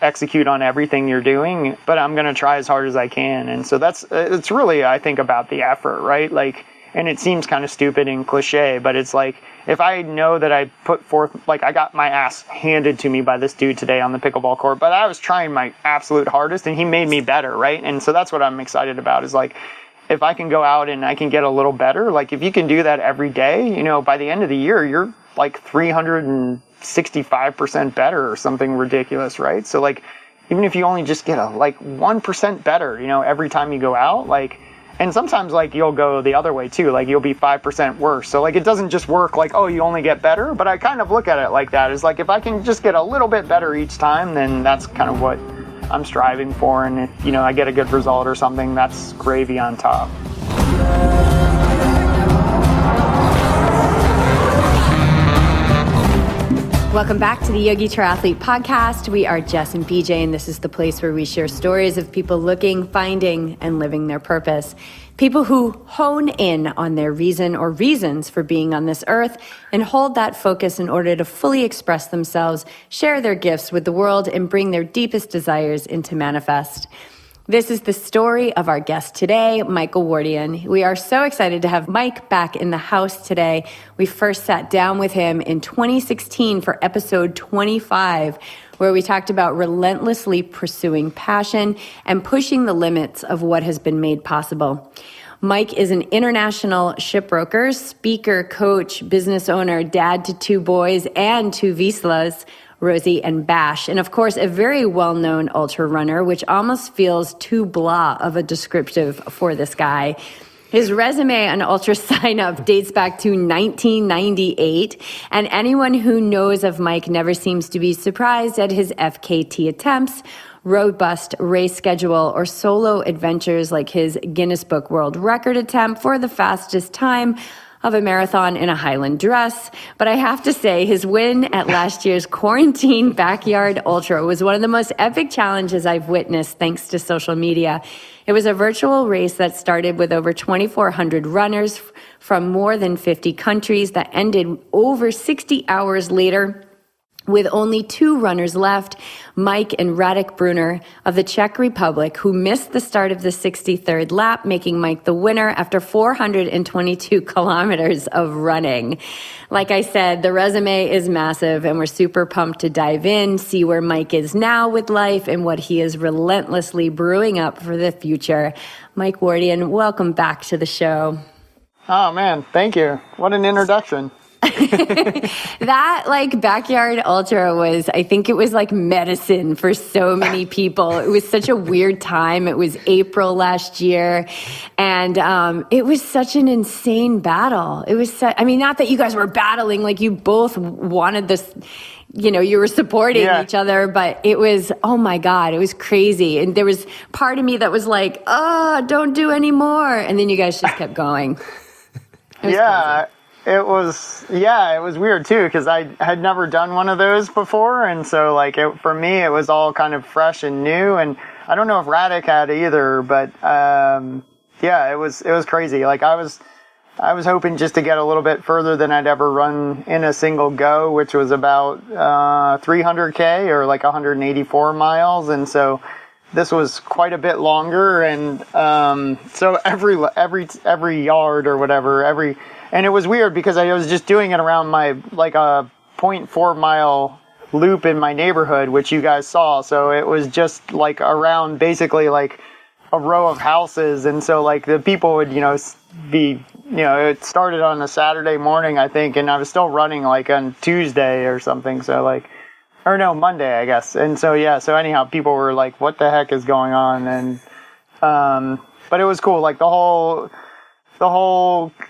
execute on everything you're doing, but I'm going to try as hard as I can. And so it's really, I think, about the effort, right? Like, and it seems kind of stupid and cliche, but it's like, if I know that I put forth, like, I got my ass handed to me by this dude today on the pickleball court, but I was trying my absolute hardest and he made me better, right? And so that's what I'm excited about, is like, if I can go out and I can get a little better, like if you can do that every day, you know, by the end of the year, you're like 365% better or something ridiculous, right? So like, even if you only just get a like 1% better, you know, every time you go out, like, and sometimes like you'll go the other way too, like you'll be 5% worse. So like, it doesn't just work like, oh, you only get better, but I kind of look at it like that. It's like, if I can just get a little bit better each time, then that's kind of what I'm striving for. And if, you know, I get a good result or something, that's gravy on top. Welcome back to the Yogi Triathlete Podcast. We are Jess and BJ, and this is the place where we share stories of people looking, finding, and living their purpose. People who hone in on their reason or reasons for being on this earth and hold that focus in order to fully express themselves, share their gifts with the world, and bring their deepest desires into manifest. This is the story of our guest today, Michael Wardian. We are so excited to have Mike back in the house today. We first sat down with him in 2016 for episode 25, where we talked about relentlessly pursuing passion and pushing the limits of what has been made possible. Mike is an international shipbroker, speaker, coach, business owner, dad to 2 boys and 2 vizslas, Rosie and Bash, and of course, a very well-known ultra runner, which almost feels too blah of a descriptive for this guy. His resume on UltraSignUp dates back to 1998, and anyone who knows of Mike never seems to be surprised at his FKT attempts, robust race schedule, or solo adventures like his Guinness Book World Record attempt for the fastest time of a marathon in a highland dress. But I have to say, his win at last year's quarantine backyard ultra was one of the most epic challenges I've witnessed thanks to social media. It was a virtual race that started with over 2,400 runners from more than 50 countries that ended over 60 hours later with only 2 runners left, Mike and Radek Brunner of the Czech Republic, who missed the start of the 63rd lap, making Mike the winner after 422 kilometers of running. Like I said, the resume is massive, and we're super pumped to dive in, see where Mike is now with life, and what he is relentlessly brewing up for the future. Mike Wardian, welcome back to the show. Oh man, thank you. What an introduction. That like backyard ultra was, I think it was like medicine for so many people. It was such a weird time. It was April last year, and it was such an insane battle. It was I mean, not that you guys were battling, like you both wanted this, you know, you were supporting each other, but it was, oh my God, it was crazy. And there was part of me that was like, oh, don't do any more. And then you guys just kept going. Crazy. It was weird too, because I had never done one of those before, and so like for me it was all kind of fresh and new, and I don't know if Radek had either, but it was crazy. Like I was hoping just to get a little bit further than I'd ever run in a single go, which was about 300K or like 184 miles, and so this was quite a bit longer, and so every yard or whatever, and it was weird because I was just doing it around my, like a 0.4 mile loop in my neighborhood, which you guys saw. So it was just like around basically like a row of houses. And so like the people would, it started on a Saturday morning, I think, and I was still running like on Tuesday or something. So like, or no, Monday, I guess. And so, so anyhow, people were like, what the heck is going on? And, but it was cool. Like the whole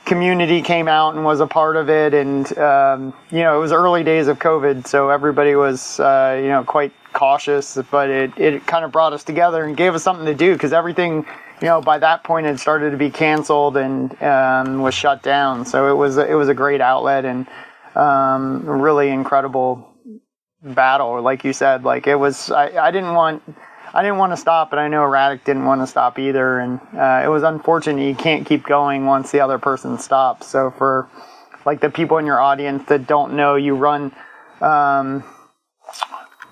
community came out and was a part of it. And, it was early days of COVID, so everybody was, quite cautious, but it kind of brought us together and gave us something to do, because everything, by that point had started to be canceled and was shut down. So it was a great outlet and a really incredible battle. Like you said, like it was, I didn't want to stop, but I know Radek didn't want to stop either. And it was unfortunate you can't keep going once the other person stops. So for like the people in your audience that don't know, you run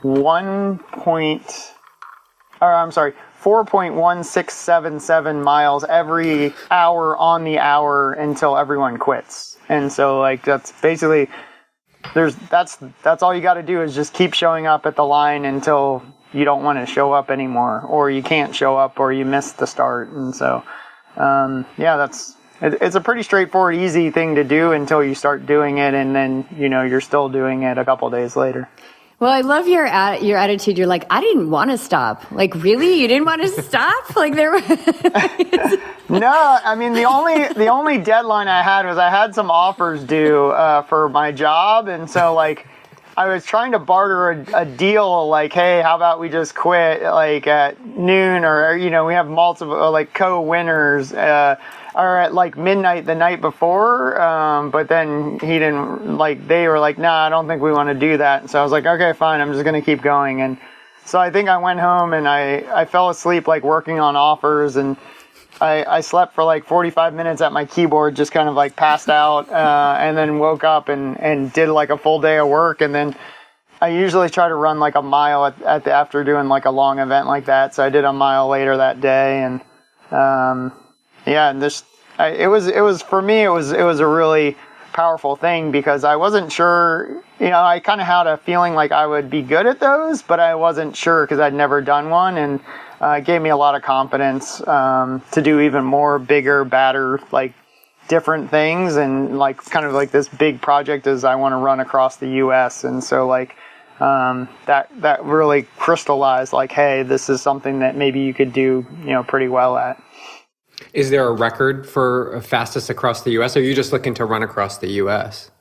4.1677 miles every hour on the hour until everyone quits. And so like that's basically that's all you got to do is just keep showing up at the line until you don't want to show up anymore, or you can't show up, or you miss the start. And so it's a pretty straightforward, easy thing to do until you start doing it, and then you're still doing it a couple days later. Well, I love your attitude. You're like, I didn't want to stop. Like, really? You didn't want to stop? Like there were No, I mean the only deadline I had was I had some offers due for my job, and so like I was trying to barter a deal like, hey, how about we just quit like at noon, or we have multiple like co-winners or at like midnight the night before, but then he didn't, like, they were like, nah, I don't think we want to do that. And so I was like, okay, fine, I'm just going to keep going. And so I think I went home and I fell asleep like working on offers, and I slept for like 45 minutes at my keyboard, just kind of like passed out, and then woke up and did like a full day of work. And then I usually try to run like a mile after doing like a long event like that. So I did a mile later that day, and it was for me, it was a really powerful thing because I wasn't sure, I kind of had a feeling like I would be good at those, but I wasn't sure because I'd never done one, and it gave me a lot of confidence to do even more bigger, badder, like different things, and like kind of like this big project is I want to run across the U.S. And so like that really crystallized like, hey, this is something that maybe you could do pretty well at. Is there a record for fastest across the U.S., or are you just looking to run across the U.S.?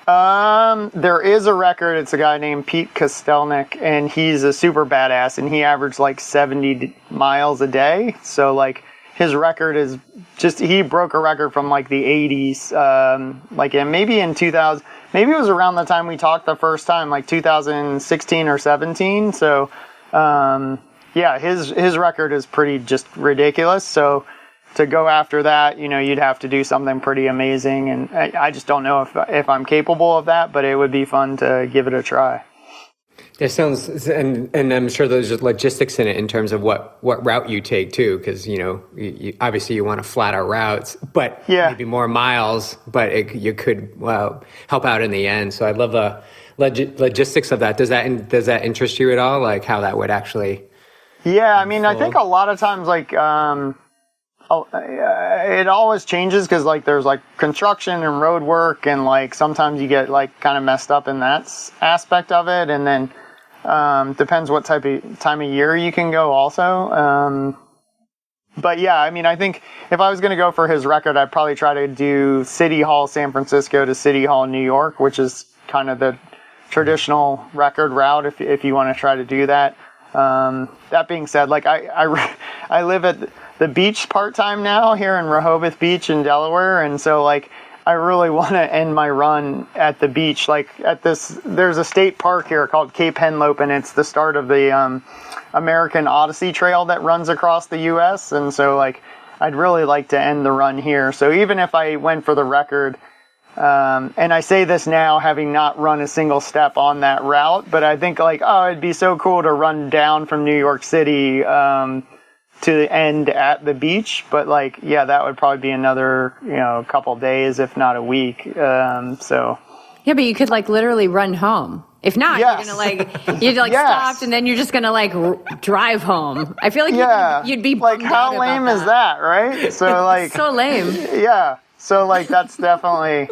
There is a record. It's a guy named Pete Kostelnik, and he's a super badass, and he averaged like 70 miles a day. So like his record is just, he broke a record from like the 80s, maybe in 2000, maybe it was around the time we talked the first time, like 2016 or 17. So, his record is pretty just ridiculous. So to go after that, you'd have to do something pretty amazing, and I just don't know if I'm capable of that, but it would be fun to give it a try. It sounds, and I'm sure there's just logistics in it in terms of what route you take too, because you obviously you want to flatter routes, but maybe more miles, but you could help out in the end. So I love the logistics of that. Does that interest you at all? Like how that would actually? Yeah, I mean, I think a lot of times like. It always changes because like there's like construction and road work, and like sometimes you get like kind of messed up in that aspect of it, and then depends what time of year you can go also. But yeah, I mean, I think if I was going to go for his record, I'd probably try to do City Hall San Francisco to City Hall New York, which is kind of the traditional record route if you want to try to do that. That being said, like I live at the beach part-time now here in Rehoboth Beach in Delaware, and so like I really want to end my run at the beach, like there's a state park here called Cape Henlope, and it's the start of the American Odyssey Trail that runs across the U.S., and so like I'd really like to end the run here. So even if I went for the record, and I say this now having not run a single step on that route, but I think like, it'd be so cool to run down from New York City to the end at the beach. But like, that would probably be another, couple days, if not a week. So. Yeah, but you could like literally run home. If not, yes. You're gonna you'd stopped, and then you're just gonna like drive home. I feel like you'd be like, how lame is that, right? So like, so lame. Yeah. So like, that's definitely.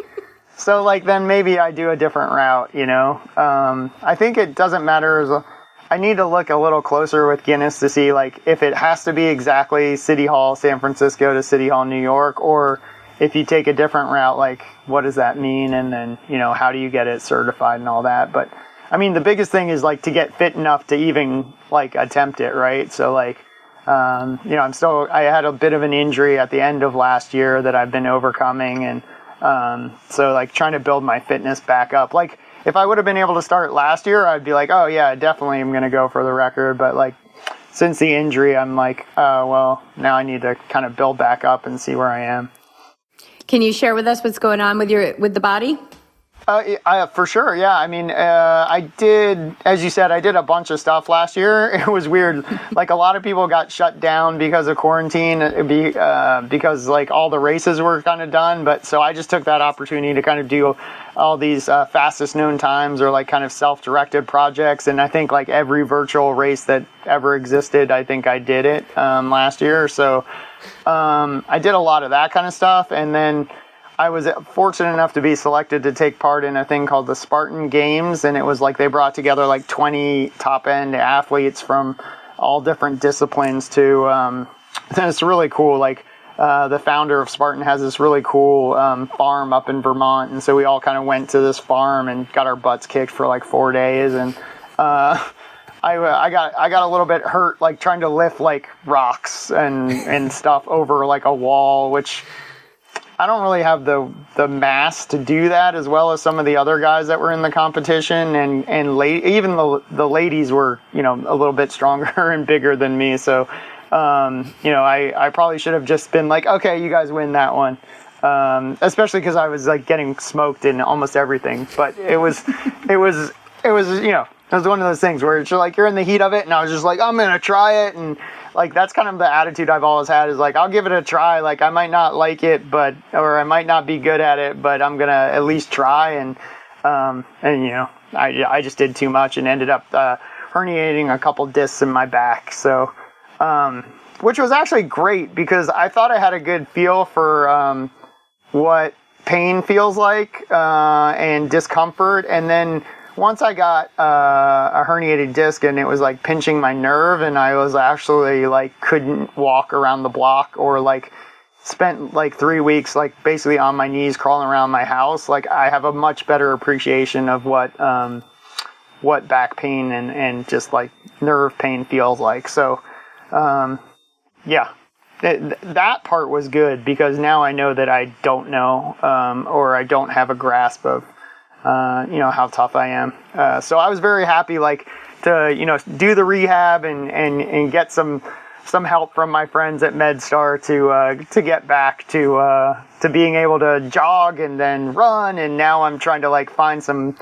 So like, then maybe I do a different route. I think it doesn't matter. I need to look a little closer with Guinness to see like if it has to be exactly City Hall San Francisco to City Hall New York, or if you take a different route, like what does that mean, and then how do you get it certified and all that. But I mean, the biggest thing is like to get fit enough to even like attempt it, right? So like I had a bit of an injury at the end of last year that I've been overcoming, and so like trying to build my fitness back up. Like if I would have been able to start last year, I'd be like, oh yeah, definitely I'm going to go for the record. But like since the injury, I'm like, now I need to kind of build back up and see where I am. Can you share with us what's going on with the body? For sure, yeah. I mean, I did, as you said, I did a bunch of stuff last year. It was weird. Like a lot of people got shut down because of quarantine, because like all the races were kind of done. But so I just took that opportunity to kind of do all these fastest known times or like kind of self-directed projects. And I think like every virtual race that ever existed, I think I did it last year. So I did a lot of that kind of stuff. And then I was fortunate enough to be selected to take part in a thing called the Spartan Games, and it was like they brought together like 20 top-end athletes from all different disciplines to, and it's really cool. Like the founder of Spartan has this really cool farm up in Vermont, and so we all kind of went to this farm and got our butts kicked for like 4 days, and I got a little bit hurt like trying to lift like rocks and stuff over like a wall, which I don't really have the mass to do that as well as some of the other guys that were in the competition, and even the ladies were, you know, a little bit stronger and bigger than me. So, you know, I probably should have just been like, okay, you guys win that one. Especially because I was like getting smoked in almost everything, but it was, you know, it was one of those things where it's like, you're in the heat of it, and I was just like, I'm going to try it. And like, that's kind of the attitude I've always had, is like, I'll give it a try. Like, I might not like it, or I might not be good at it, but I'm going to at least try. And you know, I just did too much and ended up herniating a couple discs in my back. So, which was actually great because I thought I had a good feel for what pain feels like and discomfort. And then once I got a herniated disc and it was like pinching my nerve, and I was actually like couldn't walk around the block, or like spent like 3 weeks like basically on my knees crawling around my house, like I have a much better appreciation of what back pain and just like nerve pain feels like. So yeah, that part was good because now I know that I don't know or I don't have a grasp of you know, how tough I am. So I was very happy, like, to, you know, do the rehab and get some help from my friends at MedStar to get back to being able to jog and then run. And now I'm trying to like find some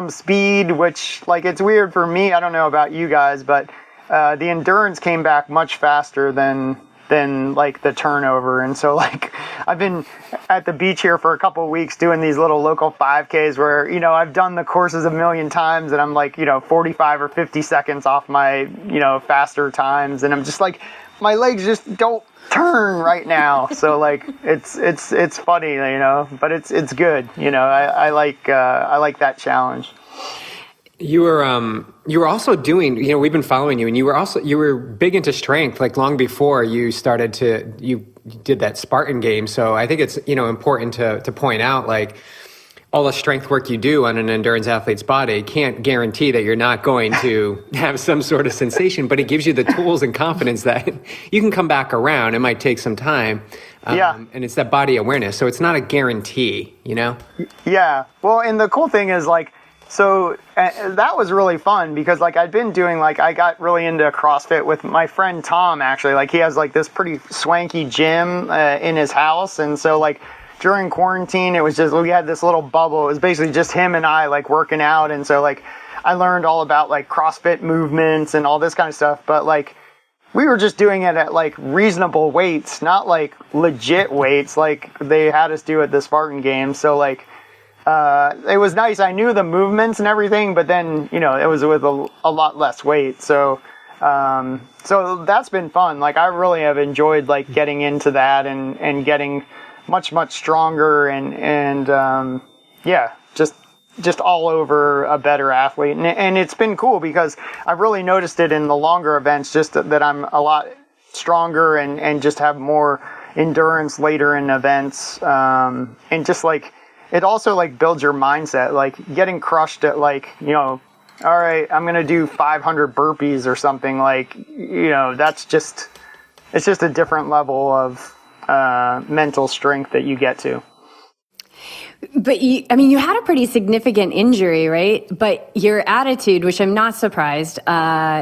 speed, which like, it's weird for me. I don't know about you guys, but the endurance came back much faster than like the turnover. And so like I've been at the beach here for a couple of weeks doing these little local 5Ks where, you know, I've done the courses a million times and I'm like, you know, 45 or 50 seconds off my, you know, faster times. And I'm just like, my legs just don't turn right now. So like, it's funny, you know, but it's good. You know, I like that challenge. You were also doing, you know, we've been following you, and you were big into strength, like long before you did that Spartan game. So I think it's, you know, important to point out, like, all the strength work you do on an endurance athlete's body can't guarantee that you're not going to have some sort of sensation, but it gives you the tools and confidence that you can come back around. It might take some time. Yeah. And it's that body awareness. So it's not a guarantee, you know? Yeah. Well, and the cool thing is like, so that was really fun because like I'd been doing, like, I got really into CrossFit with my friend Tom, actually. Like he has like this pretty swanky gym in his house. And so like during quarantine, it was just, we had this little bubble. It was basically just him and I like working out. And so like I learned all about like CrossFit movements and all this kind of stuff. But like we were just doing it at like reasonable weights, not like legit weights like they had us do at the Spartan Games. So like, it was nice. I knew the movements and everything, but then, you know, it was with a lot less weight. So that's been fun. Like I really have enjoyed like getting into that and getting much stronger and yeah, just all over a better athlete. And it's been cool because I've really noticed it in the longer events, just that I'm a lot stronger and just have more endurance later in events. And just like, it also like builds your mindset, like getting crushed at like, you know, all right, I'm going to do 500 burpees or something, like, you know, it's just a different level of mental strength that you get to. But you had a pretty significant injury, right? But your attitude, which I'm not surprised,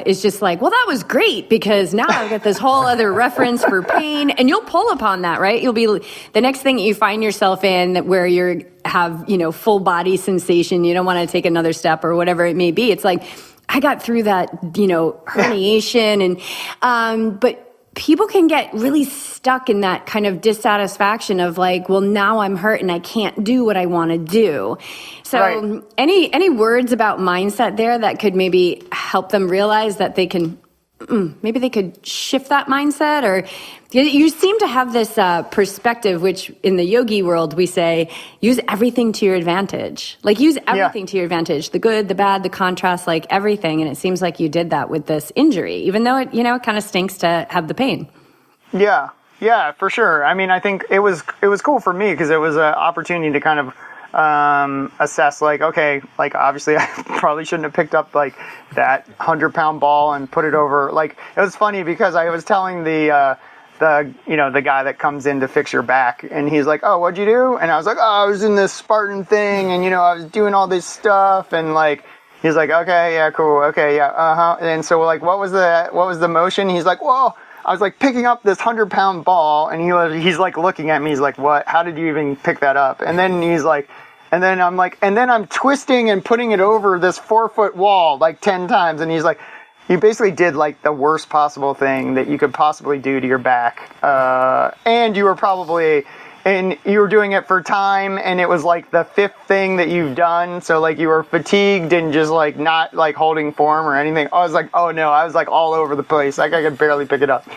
is just like, well, that was great because now I've got this whole other reference for pain, and you'll pull upon that, right? You'll be the next thing that you find yourself in that where you have, full body sensation. You don't want to take another step or whatever it may be. It's like, I got through that, herniation but people can get really stuck in that kind of dissatisfaction of like, well, now I'm hurt and I can't do what I want to do. So right. any words about mindset there that could maybe help them realize that they can, maybe they could shift that mindset? Or you seem to have this perspective, which in the yogi world, we say, use everything to your advantage. Like use everything to your advantage, the good, the bad, the contrast, like everything. And it seems like you did that with this injury, even though it kind of stinks to have the pain. Yeah, for sure. I mean, I think it was cool for me because it was an opportunity to kind of assess like, okay, like obviously I probably shouldn't have picked up like that 100-pound ball and put it over. Like it was funny because I was telling the guy that comes in to fix your back, and he's like, oh, what'd you do? And I was like, oh, I was in this Spartan thing, and I was doing all this stuff, and like he's like, okay, yeah, cool, okay, yeah, uh-huh. And so like what was the motion? He's like, well, I was like picking up this 100-pound ball, and he's like looking at me. He's like, what? How did you even pick that up? And then he's like, and then I'm like, and then I'm twisting and putting it over this 4-foot wall like 10 times. And he's like, you basically did like the worst possible thing that you could possibly do to your back. And you were doing it for time, and it was like the 5th thing that you've done. So like you were fatigued and just like not like holding form or anything. I was like, oh no, I was like all over the place. Like I could barely pick it up.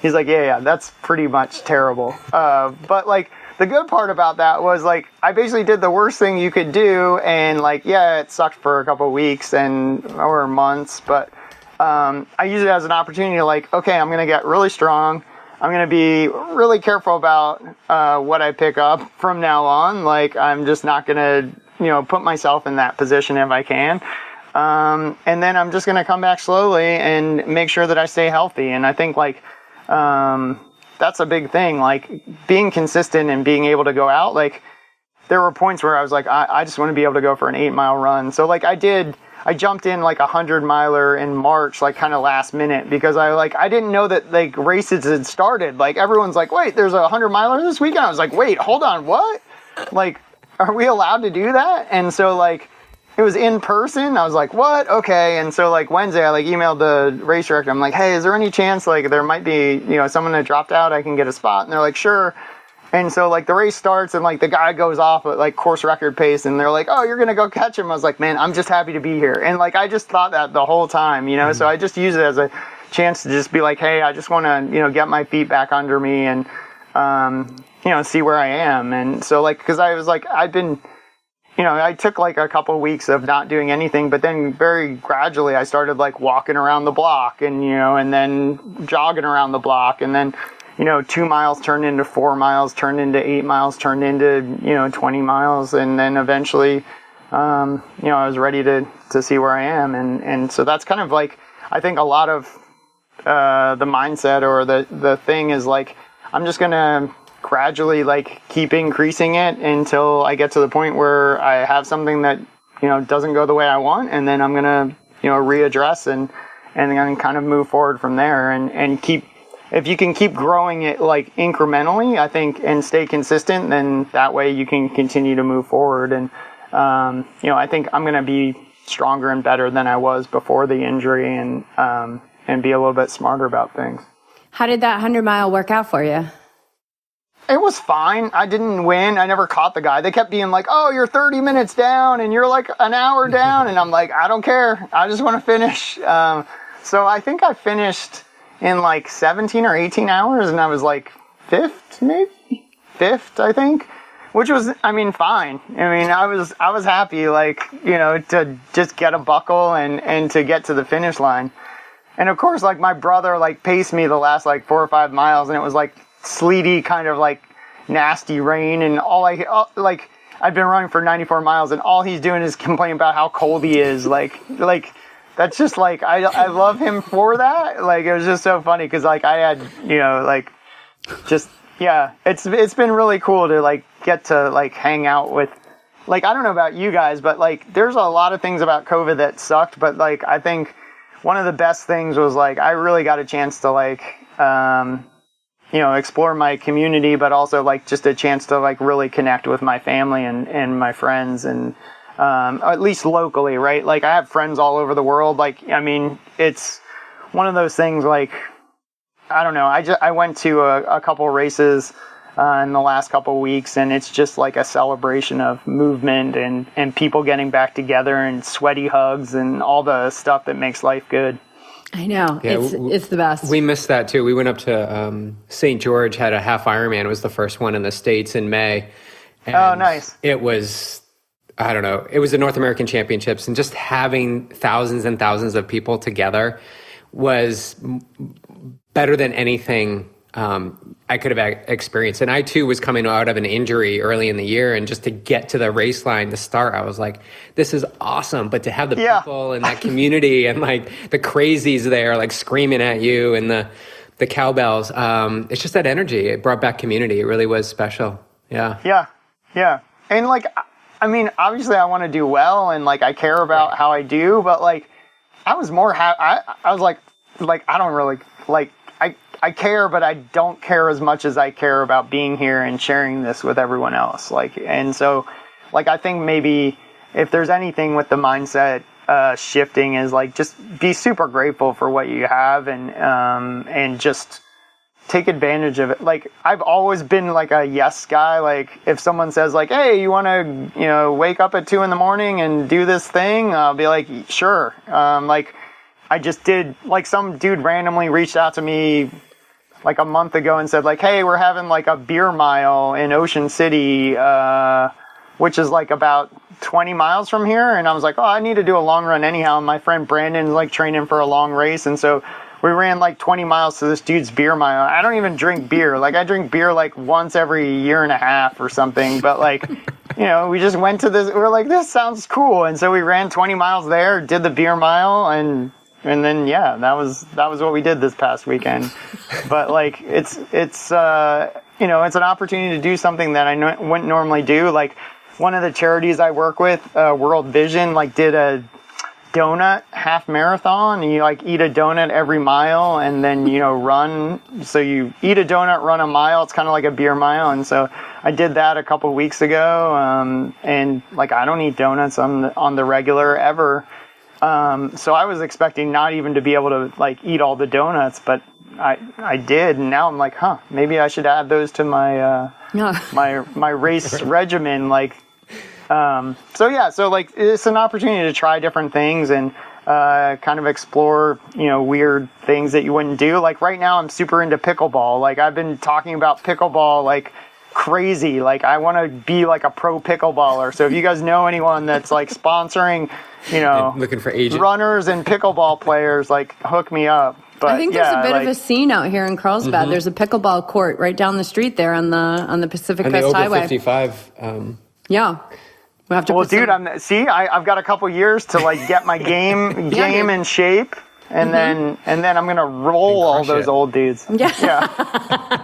He's like, yeah, that's pretty much terrible. But like the good part about that was like, I basically did the worst thing you could do. And like, yeah, it sucked for a couple of weeks or months, but I use it as an opportunity to like, okay, I'm going to get really strong. I'm going to be really careful about what I pick up from now on. Like, I'm just not going to, put myself in that position if I can. And then I'm just going to come back slowly and make sure that I stay healthy. And I think like, that's a big thing. Like being consistent and being able to go out. Like there were points where I was like, I just want to be able to go for an 8-mile run. So like I jumped in like 100-miler in March, like kind of last minute, because I didn't know that like races had started. Like everyone's like, wait, there's a 100-miler this weekend. I was like, wait, hold on, what? Like, are we allowed to do that? And so like, it was in person. I was like, what? Okay. And so like Wednesday, I like emailed the race director. I'm like, hey, is there any chance like there might be, someone that dropped out, I can get a spot? And they're like, sure. And so like the race starts and like the guy goes off at like course record pace, and they're like, oh, you're going to go catch him. I was like, man, I'm just happy to be here. And like, I just thought that the whole time, so I just use it as a chance to just be like, hey, I just want to, get my feet back under me and, see where I am. And so like, cause I was like, I've been, I took like a couple of weeks of not doing anything, but then very gradually I started like walking around the block and, and then jogging around the block, and then, 2 miles turned into 4 miles, turned into 8 miles, turned into, 20 miles. And then eventually, I was ready to see where I am. And so that's kind of like, I think a lot of, the mindset or the thing is like, I'm just going to gradually like keep increasing it until I get to the point where I have something that, doesn't go the way I want. And then I'm going to, readdress and then kind of move forward from there and keep, if you can keep growing it like incrementally, I think, and stay consistent, then that way you can continue to move forward. And, I think I'm going to be stronger and better than I was before the injury and be a little bit smarter about things. How did that 100-mile work out for you? It was fine. I didn't win. I never caught the guy. They kept being like, oh, you're 30 minutes down and you're like an hour down. And I'm like, I don't care. I just want to finish. So I think I finished in like 17 or 18 hours, and I was like fifth, I think, which was, fine. I was happy, like, to just get a buckle and to get to the finish line. And of course, like my brother, like paced me the last like 4 or 5 miles, and it was like sleety kind of like nasty rain, and I've been running for 94 miles, and all he's doing is complaining about how cold he is. Like that's just like, I love him for that. Like, it was just so funny. Cause like I had, it's been really cool to like get to like hang out with like, I don't know about you guys, but like, there's a lot of things about COVID that sucked. But like, I think one of the best things was like, I really got a chance to like, explore my community, but also like just a chance to like really connect with my family and my friends, and at least locally, right? Like, I have friends all over the world. Like, I mean, it's one of those things like, I don't know. I went to a couple races in the last couple weeks, and it's just like a celebration of movement and people getting back together and sweaty hugs and all the stuff that makes life good. I know. Yeah, it's the best. We missed that too. We went up to St. George, had a half Ironman. It was the first one in the States in May. And oh, nice. It was, I don't know, it was the North American Championships, and just having thousands and thousands of people together was better than anything I could have experienced. And I too was coming out of an injury early in the year, and just to get to the race line to start, I was like, this is awesome. But to have the people in that community and like the crazies there, like screaming at you, and the cowbells, it's just that energy. It brought back community. It really was special. Yeah. And like, I mean, obviously I want to do well, and like, I care about how I do, but like, I was more I was like, I don't really like, I care, but I don't care as much as I care about being here and sharing this with everyone else. Like, and so, like, I think maybe if there's anything with the mindset shifting is like, just be super grateful for what you have, and just take advantage of it. Like, I've always been like a yes guy. Like, if someone says like, hey, you want to, wake up at 2 a.m. and do this thing, I'll be like, sure. Like, I just did, like, some dude randomly reached out to me like a month ago and said like, hey, we're having like a beer mile in Ocean City, which is like about 20 miles from here. And I was like, oh, I need to do a long run anyhow. And my friend Brandon's like training for a long race. And so we ran like 20 miles to this dude's beer mile. I don't even drink beer. Like, I drink beer like once every year and a half or something. But like, we just went to this, we were like, this sounds cool. And so we ran 20 miles there, did the beer mile, and then, that was what we did this past weekend. But like, it's it's an opportunity to do something that I wouldn't normally do. Like, one of the charities I work with, World Vision, like, did a donut half marathon, and you like eat a donut every mile, and then run. So you eat a donut, run a mile. It's kind of like a beer mile. And so I did that a couple weeks ago. And like, I don't eat donuts on the regular ever. So I was expecting not even to be able to like eat all the donuts, but I did, and now I'm like, maybe I should add those to my my race regimen. Like, so like, it's an opportunity to try different things and kind of explore weird things that you wouldn't do. Like, right now I'm super into pickleball. Like, I've been talking about pickleball like crazy. Like, I want to be like a pro pickleballer. So if you guys know anyone that's like sponsoring, looking for agents, runners and pickleball players, like, hook me up. But I think there's a bit of a scene out here in Carlsbad. Mm-hmm. There's a pickleball court right down the street there on the Pacific Crest Highway. 55. Yeah. We'll have to dude, I've got a couple years to like get my game in shape. And then I'm gonna roll all those old dudes. Yeah.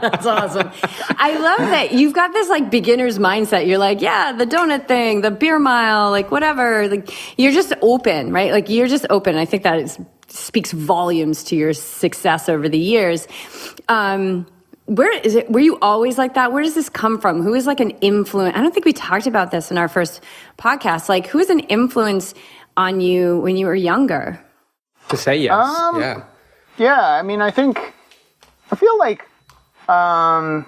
That's awesome. I love that you've got this like beginner's mindset. You're like, the donut thing, the beer mile, like whatever. Like, you're just open, right? Like, you're just open. I think that speaks volumes to your success over the years. Where is it? Were you always like that? Where does this come from? Who is like an influence? I don't think we talked about this in our first podcast. Like, who is an influence on you when you were younger? To say yes. I mean, I feel like I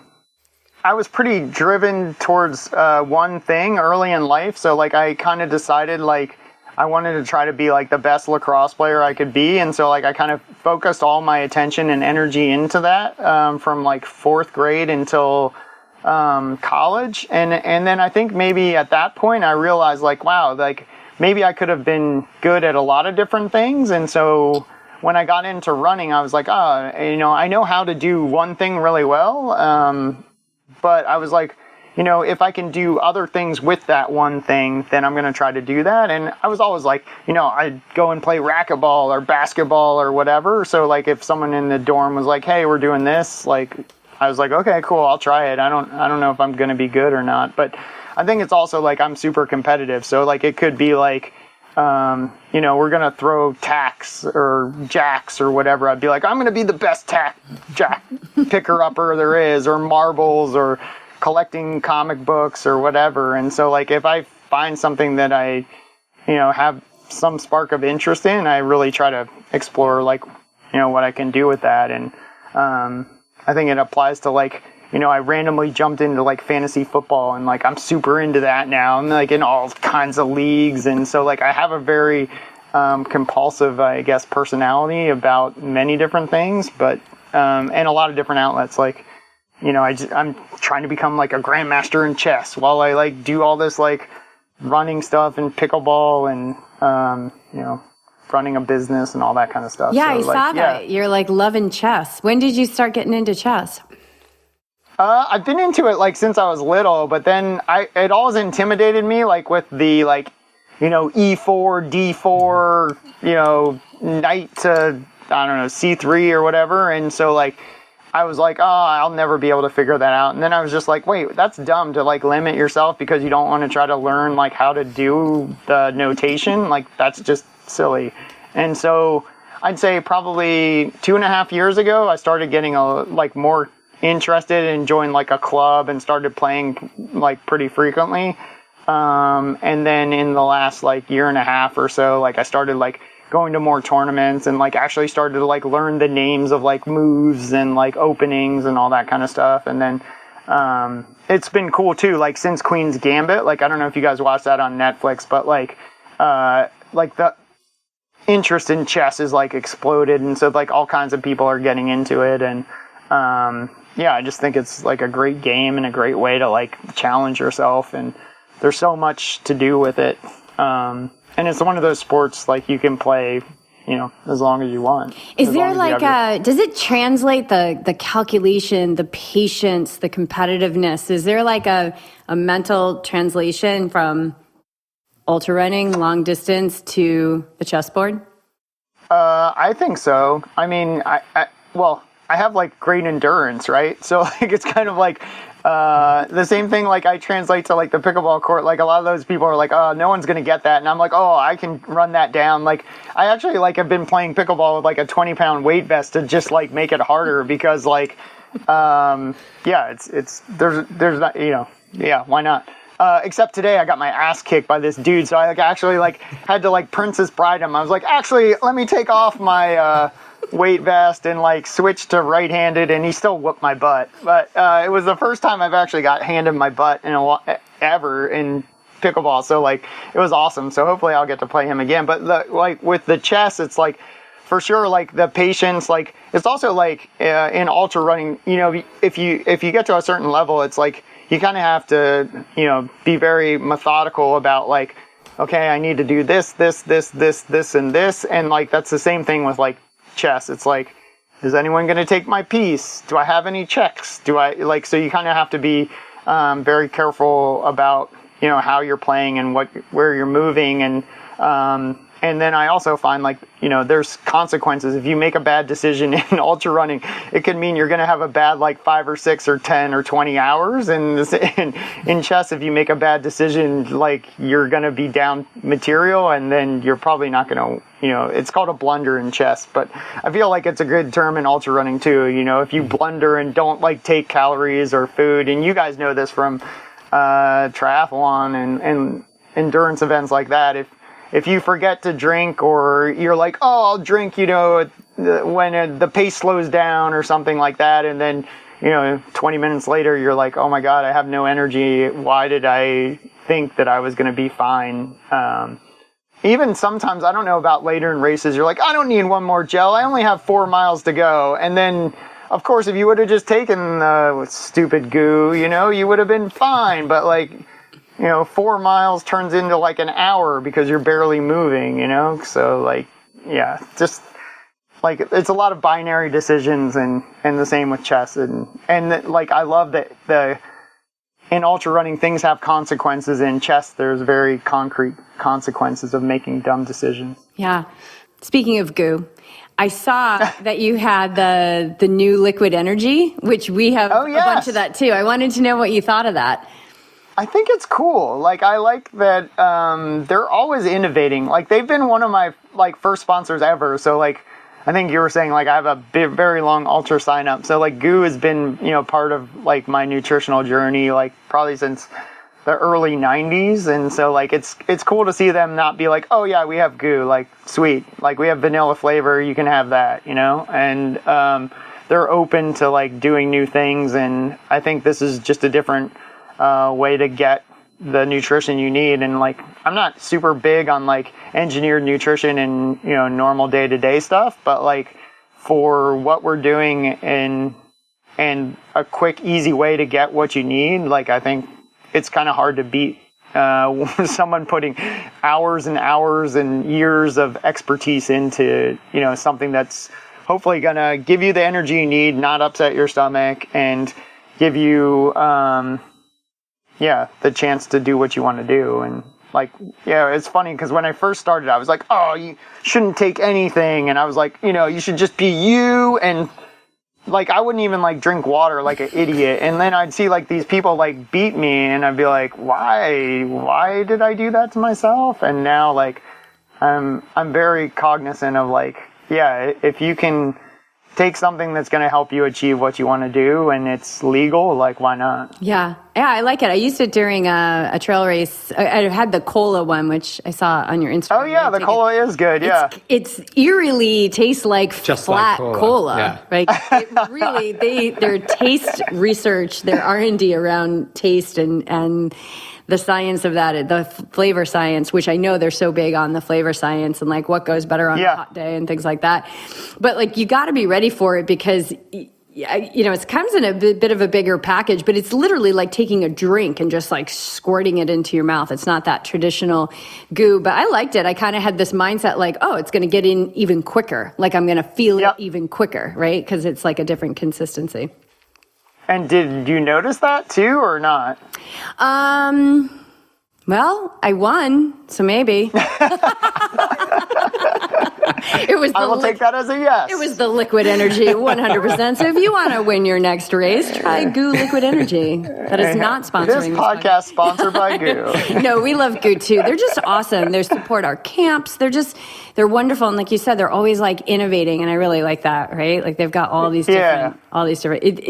was pretty driven towards one thing early in life. So like, I kind of decided like I wanted to try to be like the best lacrosse player I could be. And so like, I kind of focused all my attention and energy into that from like 4th grade until college. And then I think maybe at that point I realized like, wow, like, maybe I could have been good at a lot of different things. And so when I got into running, I was like, I know how to do one thing really well. But I was like, if I can do other things with that one thing, then I'm going to try to do that. And I was always like, I'd go and play racquetball or basketball or whatever. So like, if someone in the dorm was like, hey, we're doing this, like, I was like, okay, cool, I'll try it. I don't know if I'm going to be good or not, but I think it's also like I'm super competitive. So like it could be like, we're going to throw tacks or jacks or whatever. I'd be like, I'm going to be the best jack picker upper there is, or marbles, or collecting comic books or whatever. And so like if I find something that I, have some spark of interest in, I really try to explore like, what I can do with that. And I think it applies to like, I randomly jumped into like fantasy football, and like I'm super into that now. I'm like in all kinds of leagues, and so like I have a very compulsive, I guess, personality about many different things, but and a lot of different outlets. Like, I'm trying to become like a grandmaster in chess while I like do all this like running stuff and pickleball and running a business and all that kind of stuff. Yeah, so, I saw that. You're like loving chess. When did you start getting into chess? I've been into it like since I was little, but then it always intimidated me, like with the like, E4, D4, knight to, I don't know, C3 or whatever. And so like, I was like, oh, I'll never be able to figure that out. And then I was just like, wait, that's dumb to like limit yourself because you don't want to try to learn like how to do the notation. Like that's just silly. And so I'd say probably 2.5 years ago, I started getting more interested and joined like a club and started playing like pretty frequently. And then in the last like 1.5 years or so, like I started like going to more tournaments and like actually started to like learn the names of like moves and like openings and all that kind of stuff. And then it's been cool too, like since Queen's Gambit, like I don't know if you guys watch that on Netflix, but like the interest in chess is like exploded, and so like all kinds of people are getting into it. And I just think it's like a great game and a great way to like challenge yourself, and there's so much to do with it. And it's one of those sports like you can play, as long as you want. Is there like does it translate the calculation, the patience, the competitiveness? Is there like a mental translation from ultra running, long distance to the chessboard? I think so. I mean, I have like great endurance, right? So like it's kind of like the same thing. Like I translate to like the pickleball court. Like a lot of those people are like, oh, no one's gonna get that, and I'm like, oh, I can run that down. Like I actually like have been playing pickleball with like a 20-pound weight vest to just like make it harder because like it's there's not why not. Except today I got my ass kicked by this dude, so I like actually like had to like Princess Bride him. I was like, actually, let me take off my weight vest and like switch to right-handed, and he still whooped my butt. But it was the first time I've actually got handed my butt ever in pickleball, so like it was awesome. So hopefully I'll get to play him again. But like with the chess, it's like for sure like the patience. Like it's also like in ultra running, if you get to a certain level, it's like you kind of have to, be very methodical about like, okay, I need to do this, and this. And like, that's the same thing with like chess. It's like, is anyone going to take my piece? Do I have any checks? So you kind of have to be very careful about, how you're playing and where you're moving. And then I also find like, there's consequences. If you make a bad decision in ultra running, it could mean you're going to have a bad like 5 or 6 or 10 or 20 hours. And in chess, if you make a bad decision, like you're going to be down material, and then you're probably not going to, it's called a blunder in chess. But I feel like it's a good term in ultra running too. If you blunder and don't like take calories or food, and you guys know this from triathlon and endurance events like that, if you forget to drink, or you're like, oh, I'll drink, when the pace slows down or something like that, and then, 20 minutes later, you're like, oh my God, I have no energy. Why did I think that I was going to be fine? Even sometimes, I don't know about later in races, you're like, I don't need one more gel. I only have 4 miles to go. And then, of course, if you would have just taken stupid goo, you would have been fine. But like, 4 miles turns into like an hour because you're barely moving, So like, yeah, just like it's a lot of binary decisions, and the same with chess. And like, I love that in ultra running, things have consequences. In chess, there's very concrete consequences of making dumb decisions. Yeah. Speaking of goo, I saw that you had the new liquid energy, which we have a bunch of that too. I wanted to know what you thought of that. I think it's cool. Like, I like that they're always innovating. Like, they've been one of my like first sponsors ever. So like, I think you were saying like I have a very long UltraSignUp. So like Goo has been, you know, part of like my nutritional journey, like probably since the early 90s. And so like it's cool to see them not be like, oh yeah, we have Goo, like sweet, like we have vanilla flavor, you can have that, you know. And they're open to like doing new things, and I think this is just a different way to get the nutrition you need. And like, I'm not super big on like engineered nutrition and, you know, normal day-to-day stuff, but like for what we're doing and a quick, easy way to get what you need, like I think it's kind of hard to beat someone putting hours and hours and years of expertise into, you know, something that's hopefully gonna give you the energy you need, not upset your stomach, and give you the chance to do what you want to do. And like, yeah, it's funny because when I first started, I was like, oh, you shouldn't take anything. And I was like, you know, you should just be you. And like, I wouldn't even like drink water like an idiot. And then I'd see like these people like beat me, and I'd be like, why did I do that to myself? And now like, I'm very cognizant of like, yeah, if you can take something that's going to help you achieve what you want to do and it's legal, like, why not? Yeah, I like it. I used it during a trail race. I had the cola one, which I saw on your Instagram. Oh yeah, the cola is good. Yeah, it's eerily tastes like just flat like cola. Yeah. Like it really, their taste research, their R&D around taste and the science of that, the flavor science, which I know they're so big on the flavor science and like what goes better on a hot day and things like that. But like, you got to be ready for it because, you know, it comes in a bit of a bigger package, but it's literally like taking a drink and just like squirting it into your mouth. It's not that traditional Goo, but I liked it. I kind of had this mindset like, oh, it's going to get in even quicker. Like I'm going to feel it even quicker, right? Because it's like a different consistency. And did you notice that too, or not? Well, I won, so maybe. I will take that as a yes. It was the liquid energy, 100%. So if you want to win your next race, try Goo Liquid Energy. That is not sponsoring this podcast. Sponsored by Goo. No, we love Goo too. They're just awesome. They support our camps. They're wonderful. And like you said, they're always like innovating, and I really like that, right? Like they've got all these different,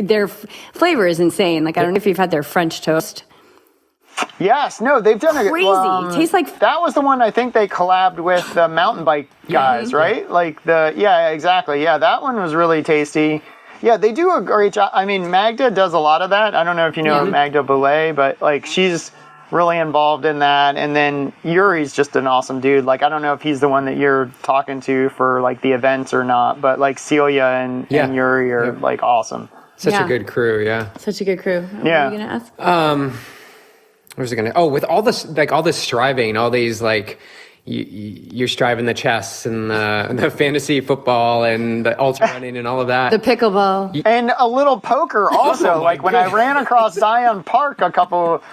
their flavor is insane. Like I don't know if you've had their French toast. Yes, no, they've done crazy. It tastes like that was the one I think they collabed with the mountain bike guys, right? Like exactly. Yeah, that one was really tasty. Yeah, they do a great job. I mean, Magda does a lot of that. I don't know if you know Magda Boulay, but like she's really involved in that. And then Yuri's just an awesome dude. Like I don't know if he's the one that you're talking to for like the events or not, but like Celia and Yuri are like awesome. Such a good crew. Yeah. Such a good crew. What yeah. were you gonna ask? What was it gonna? Oh, with all this, like all this striving, all these like, you're striving the chess and the fantasy football and the ultra running and all of that. The pickleball and a little poker also. Like when I ran across Zion Park a couple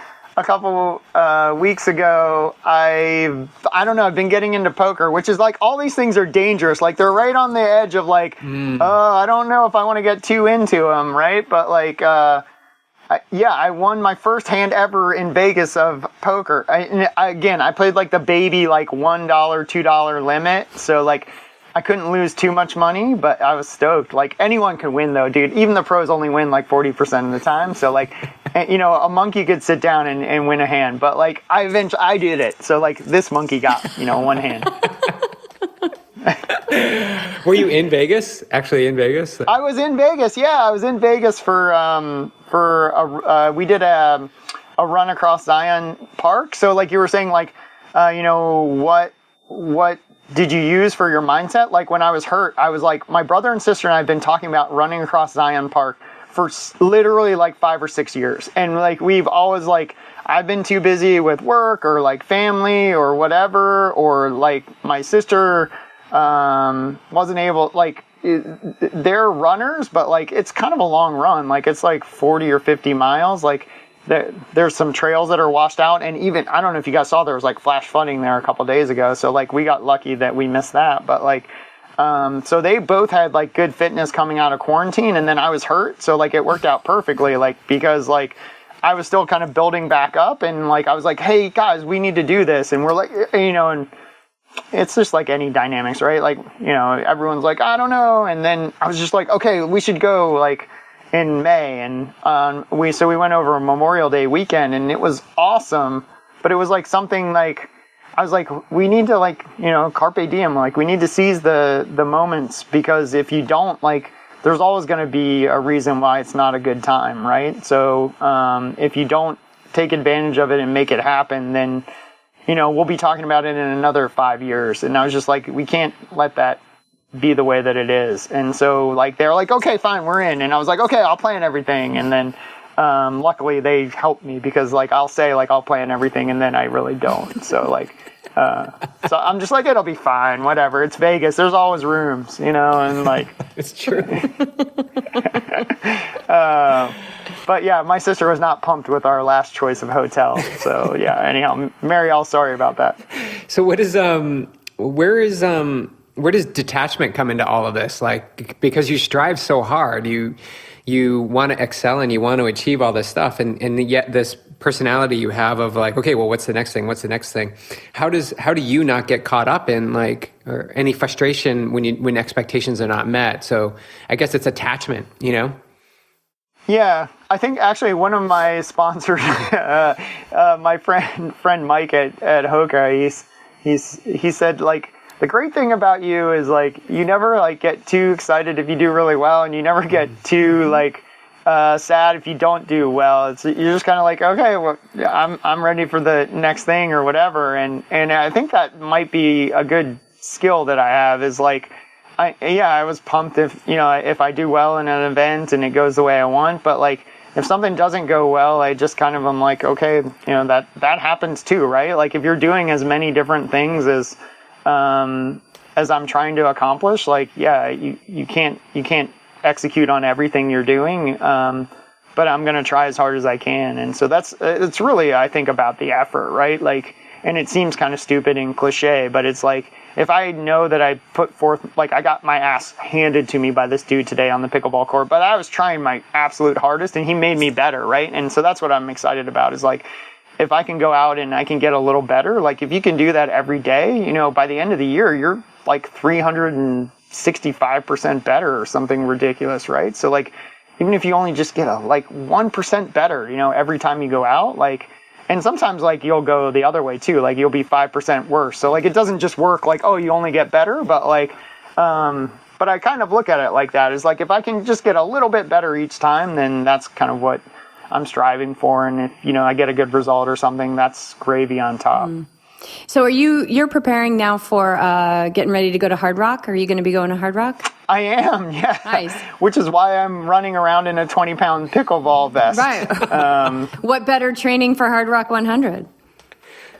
weeks ago, I don't know. I've been getting into poker, which is like all these things are dangerous. Like they're right on the edge of like, I don't know if I want to get too into them, right? But like. I won my first hand ever in Vegas of poker. I played like the baby, like $1, $2 limit. So like I couldn't lose too much money, but I was stoked. Like anyone could win though, dude. Even the pros only win like 40% of the time. So like, you know, a monkey could sit down and win a hand, but like I did it. So like this monkey got, one hand. Were you in Vegas? Actually in Vegas? I was in Vegas. Yeah, I was in Vegas we did a run across Zion Park. So like you were saying, like, what did you use for your mindset? Like when I was hurt, I was like, my brother and sister and I have been talking about running across Zion Park for literally like 5 or 6 years. And like, we've always like, I've been too busy with work or like family or whatever, or like my sister wasn't able, like they're runners, but like it's kind of a long run. Like it's like 40 or 50 miles. Like there's some trails that are washed out, and even I don't know if you guys saw, there was like flash flooding there a couple days ago. So like we got lucky that we missed that. But like so they both had like good fitness coming out of quarantine, and then I was hurt, so like it worked out perfectly. Like because like I was still kind of building back up, and like I was like, hey guys, we need to do this, and we're like, and it's just like any dynamics, right? Like, everyone's like, I don't know, and then I was just like, okay, we should go like in May, and we went over Memorial Day weekend, and it was awesome, but it was like something like, I was like, we need to like, carpe diem, like we need to seize the moments, because if you don't, like, there's always going to be a reason why it's not a good time, right? So if you don't take advantage of it and make it happen, then, we'll be talking about it in another 5 years. And I was just like, we can't let that be the way that it is. And so like, they're like, okay, fine, we're in. And I was like, okay, I'll plan everything. And then luckily they helped me, because like, I'll say like, I'll plan everything, and then I really don't. So like, so I'm just like, it'll be fine, whatever. It's Vegas. There's always rooms, and like. It's true. But yeah, my sister was not pumped with our last choice of hotel. So yeah, anyhow, Mary, all sorry about that. So where does detachment come into all of this? Like, because you strive so hard, you want to excel and you want to achieve all this stuff, and yet this personality you have of like, okay, well, what's the next thing? What's the next thing? How do you not get caught up in like, or any frustration when expectations are not met? So I guess it's attachment, Yeah, I think actually one of my sponsors, my friend Mike at Hoka, he said like, the great thing about you is like, you never like get too excited if you do really well, and you never get too like sad if you don't do well. You're just kind of like, okay, well, I'm ready for the next thing or whatever. And I think that might be a good skill that I have, is like, I was pumped if I do well in an event and it goes the way I want, but like, if something doesn't go well, I just kind of am like, okay, that happens too, right? Like if you're doing as many different things as I'm trying to accomplish, like, yeah, you can't execute on everything you're doing, but I'm going to try as hard as I can. And so it's really, I think, about the effort, right? Like, and it seems kind of stupid and cliche, but it's like, if I know that I put forth, like I got my ass handed to me by this dude today on the pickleball court, but I was trying my absolute hardest and he made me better, right? And so that's what I'm excited about, is like, if I can go out and I can get a little better, like if you can do that every day, by the end of the year, you're like 365% better or something ridiculous, right? So like, even if you only just get a like 1% better, every time you go out, like, and sometimes like you'll go the other way too, like you'll be 5% worse. So like, it doesn't just work like, oh, you only get better, but like, but I kind of look at it like that, is like, if I can just get a little bit better each time, then that's kind of what I'm striving for. And if, I get a good result or something, that's gravy on top. So you're preparing now for getting ready to go to Hard Rock? Are you going to be going to Hard Rock? I am, yeah. Nice. Which is why I'm running around in a 20-pound pickleball vest. Right. What better training for Hard Rock 100?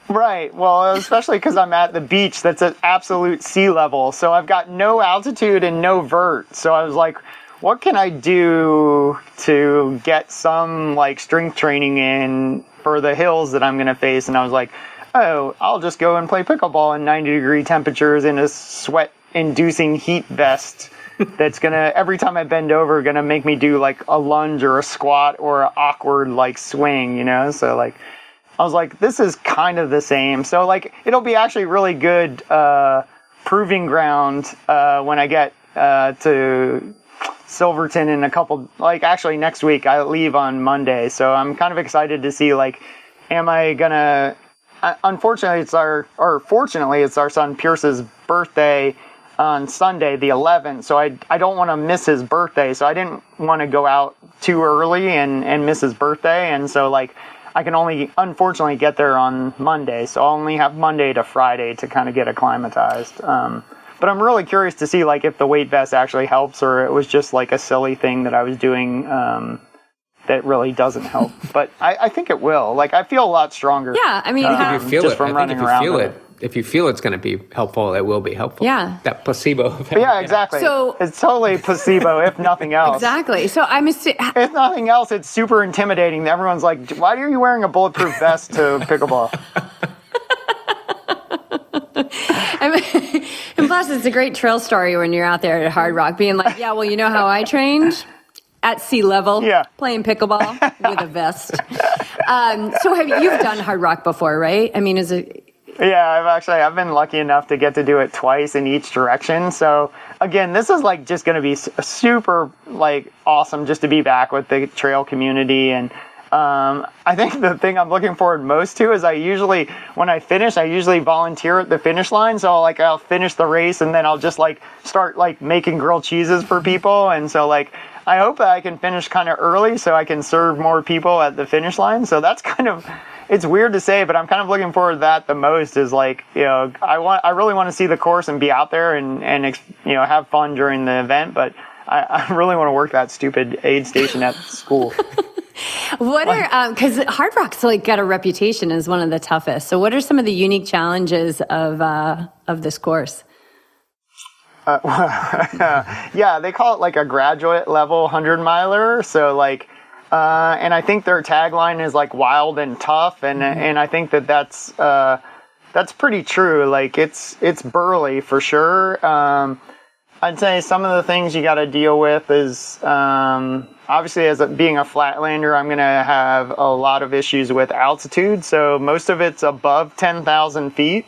Right. Well, especially because I'm at the beach that's at absolute sea level. So I've got no altitude and no vert. So I was like, what can I do to get some like strength training in for the hills that I'm going to face? And I was like, oh, I'll just go and play pickleball in 90-degree temperatures in a sweat-inducing heat vest that's going to, every time I bend over, going to make me do like a lunge or a squat or an awkward like swing, So like, I was like, this is kind of the same. So like, it'll be actually really good proving ground when I get to Silverton in a couple, like actually next week. I leave on Monday, so I'm kind of excited to see like, am I gonna, fortunately it's our son Pierce's birthday on Sunday the 11th, so I don't want to miss his birthday, so I didn't want to go out too early and miss his birthday, and so like I can only unfortunately get there on Monday, so I'll only have Monday to Friday to kind of get acclimatized. But I'm really curious to see like if the weight vest actually helps, or it was just like a silly thing that I was doing that really doesn't help. But I think it will. Like I feel a lot stronger. Yeah, I mean, if you feel just it, from running around. If you feel it's going to be helpful, it will be helpful. Yeah. That placebo effect. Yeah, exactly. So it's totally placebo, if nothing else. Exactly. So if nothing else, it's super intimidating. Everyone's like, why are you wearing a bulletproof vest to pickleball? And plus, it's a great trail story when you're out there at Hard Rock, being like, yeah, well, you know how I trained? At sea level, playing pickleball with a vest. So you've done Hard Rock before, right? I mean, is it? Yeah, I've been lucky enough to get to do it twice in each direction. So again, this is like just going to be super like awesome just to be back with the trail community. And I think the thing I'm looking forward most to is when I finish, I usually volunteer at the finish line. So like I'll finish the race and then I'll just like start like making grilled cheeses for people. And so like I hope that I can finish kind of early so I can serve more people at the finish line. So that's kind of, it's weird to say, but I'm kind of looking forward to that the most is like, I really want to see the course and be out there and have fun during the event. But I really want to work that stupid aid station at school. What are, because Hard Rock's like got a reputation as one of the toughest. So what are some of the unique challenges of this course? Yeah, they call it like a graduate level 100 miler. So like, and I think their tagline is like wild and tough. And I think that's pretty true. Like it's burly for sure. I'd say some of the things you got to deal with is, obviously being a flatlander, I'm going to have a lot of issues with altitude. So most of it's above 10,000 feet.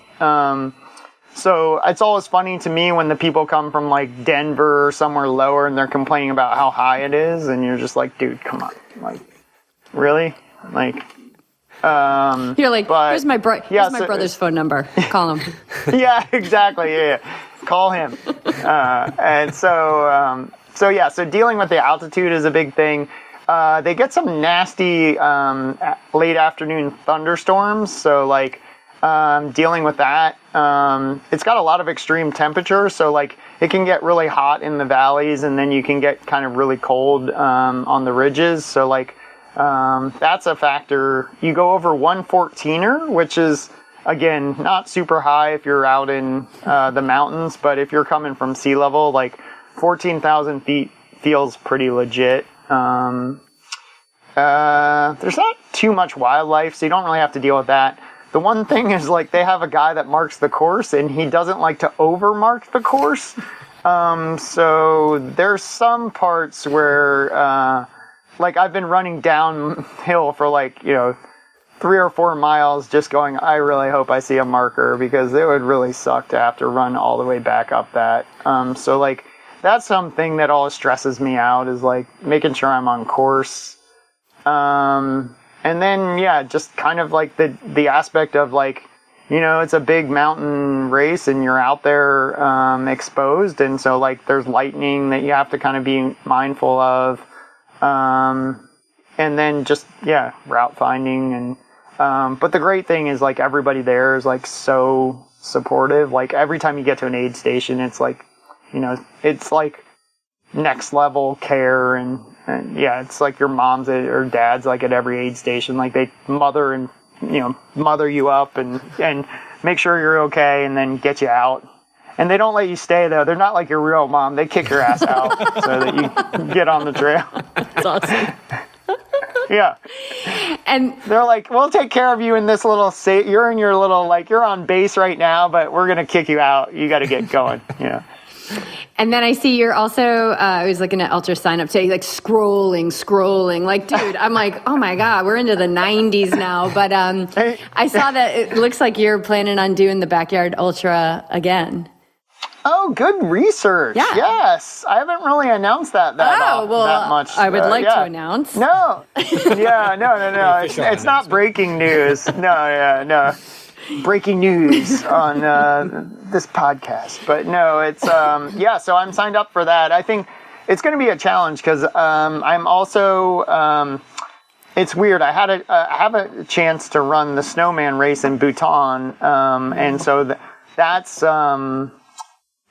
So it's always funny to me when the people come from like Denver or somewhere lower and they're complaining about how high it is. And you're just like, dude, come on. Like, really? Like, you're like, here's my brother's phone number. Call him. Yeah, exactly. Yeah. Call him. And so dealing with the altitude is a big thing. They get some nasty late afternoon thunderstorms. So like, dealing with that, it's got a lot of extreme temperature. So like it can get really hot in the valleys and then you can get kind of really cold, on the ridges. So like, that's a factor. You go over 114er, which is, again, not super high if you're out in the mountains, but if you're coming from sea level, like 14,000 feet feels pretty legit. There's not too much wildlife, so you don't really have to deal with that. The one thing is like they have a guy that marks the course and he doesn't like to overmark the course. So there's some parts where, like I've been running downhill for like, 3 or 4 miles just going, I really hope I see a marker because it would really suck to have to run all the way back up that. So like that's something that always stresses me out is like making sure I'm on course. And then, yeah, just kind of like the aspect of like, it's a big mountain race and you're out there exposed. And so like there's lightning that you have to kind of be mindful of. And then just, yeah, route finding. And but the great thing is like everybody there is like so supportive. Like every time you get to an aid station, it's like, it's like next level care and yeah, it's like your mom's or dad's like at every aid station. Like they mother you up and make sure you're okay and then get you out. And they don't let you stay though. They're not like your real mom. They kick your ass out so that you get on the trail. That's awesome. Yeah. And they're like, we'll take care of you in this little you're in your little, like you're on base right now, but we're going to kick you out. You got to get going. Yeah. And then I see you're also, I was looking at UltraSignUp today, like scrolling. Like, dude, I'm like, oh my God, we're into the 90s now. But I saw that it looks like you're planning on doing the Backyard Ultra again. Oh, good research. Yeah. Yes. I haven't really announced that much. I would like to announce. No. Yeah, no. It's not breaking news. No. Breaking news on this podcast. But no, it's so I'm signed up for that. I think it's going to be a challenge because I'm also it's weird. I have a chance to run the snowman race in Bhutan, and so that's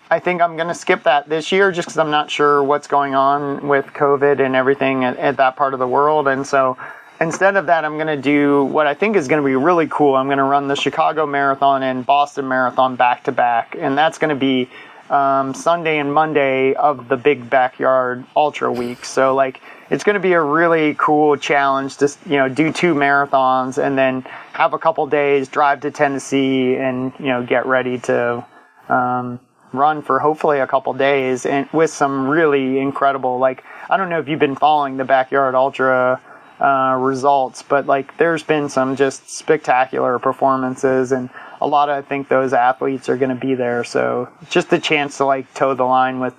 I think I'm going to skip that this year just because I'm not sure what's going on with COVID and everything at that part of the world, and so. Instead of that, I'm going to do what I think is going to be really cool. I'm going to run the Chicago Marathon and Boston Marathon back to back. And that's going to be Sunday and Monday of the big Backyard Ultra week. So like, it's going to be a really cool challenge to, do 2 marathons and then have a couple days, drive to Tennessee and, get ready to run for hopefully a couple days and with some really incredible, like, I don't know if you've been following the Backyard Ultra results, but like there's been some just spectacular performances, and a lot of, I think, those athletes are going to be there. So just the chance to like toe the line with,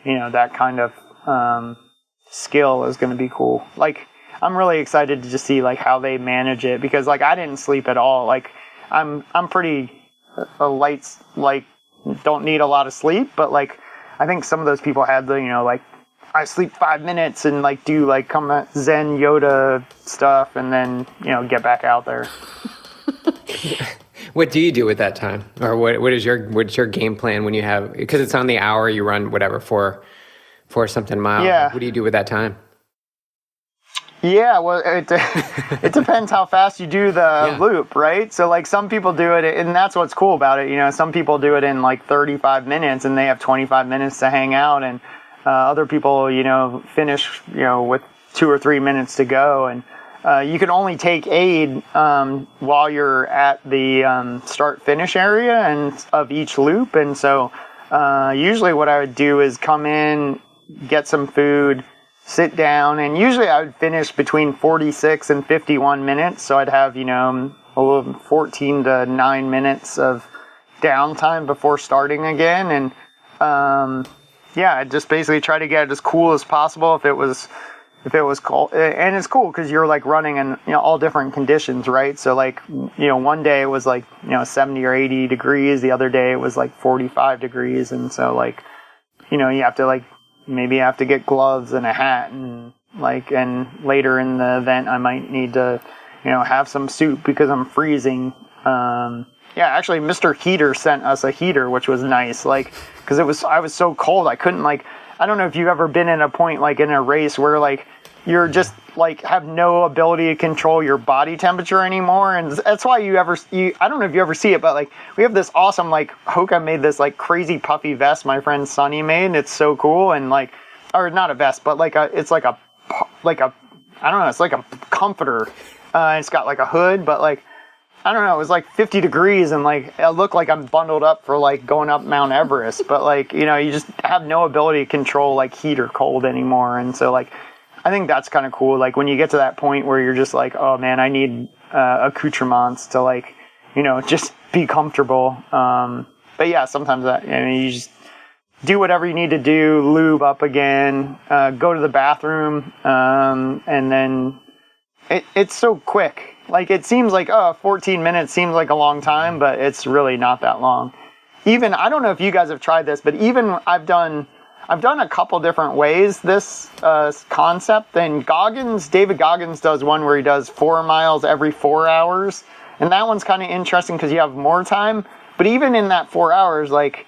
that kind of skill is going to be cool. Like, I'm really excited to just see like how they manage it, because like I didn't sleep at all. Like I'm pretty like don't need a lot of sleep, but like I think some of those people had the, like I sleep 5 minutes and like do like Zen Yoda stuff and then, get back out there. What do you do with that time? Or what's your game plan when you have, because it's on the hour, you run whatever for something miles. Yeah. What do you do with that time? Yeah, well, it depends how fast you do the loop, right? So, like, some people do it, and that's what's cool about it. Some people do it in, like, 35 minutes, and they have 25 minutes to hang out, and other people, finish, with 2 or 3 minutes to go, and you can only take aid while you're at the start-finish area and of each loop, and so usually what I would do is come in, get some food, sit down, and usually I would finish between 46 and 51 minutes, so I'd have, 14 to 9 minutes of downtime before starting again, and I'd just basically try to get it as cool as possible if it was cold. And it's cool because you're like running in all different conditions, right? So like one day it was like 70 or 80 degrees, the other day it was like 45 degrees, and so like you have to like maybe I have to get gloves and a hat, and later in the event I might need to, have some soup because I'm freezing. Actually Mr. Heater sent us a heater, which was nice, because I was so cold I couldn't I don't know if you've ever been in a point like in a race where like you're just like have no ability to control your body temperature anymore, and that's why I don't know if you ever see it, but like we have this awesome like Hoka made this like crazy puffy vest my friend Sonny made, and it's so cool, and like, or not a vest, but it's like a I don't know, it's like a comforter. It's got like a hood, but like I don't know, it was like 50 degrees and like it looked like I'm bundled up for like going up Mount Everest, but like you just have no ability to control like heat or cold anymore, and so like I think that's kind of cool. Like when you get to that point where you're just like, oh man, I need accoutrements to like, just be comfortable. But yeah, sometimes you just do whatever you need to do, lube up again, go to the bathroom, and then it's so quick. Like it seems like 14 minutes seems like a long time, but it's really not that long. Even I don't know if you guys have tried this, but even I've done a couple different ways this concept. And David Goggins does one where he does 4 miles every 4 hours. And that one's kind of interesting because you have more time. But even in that 4 hours, like,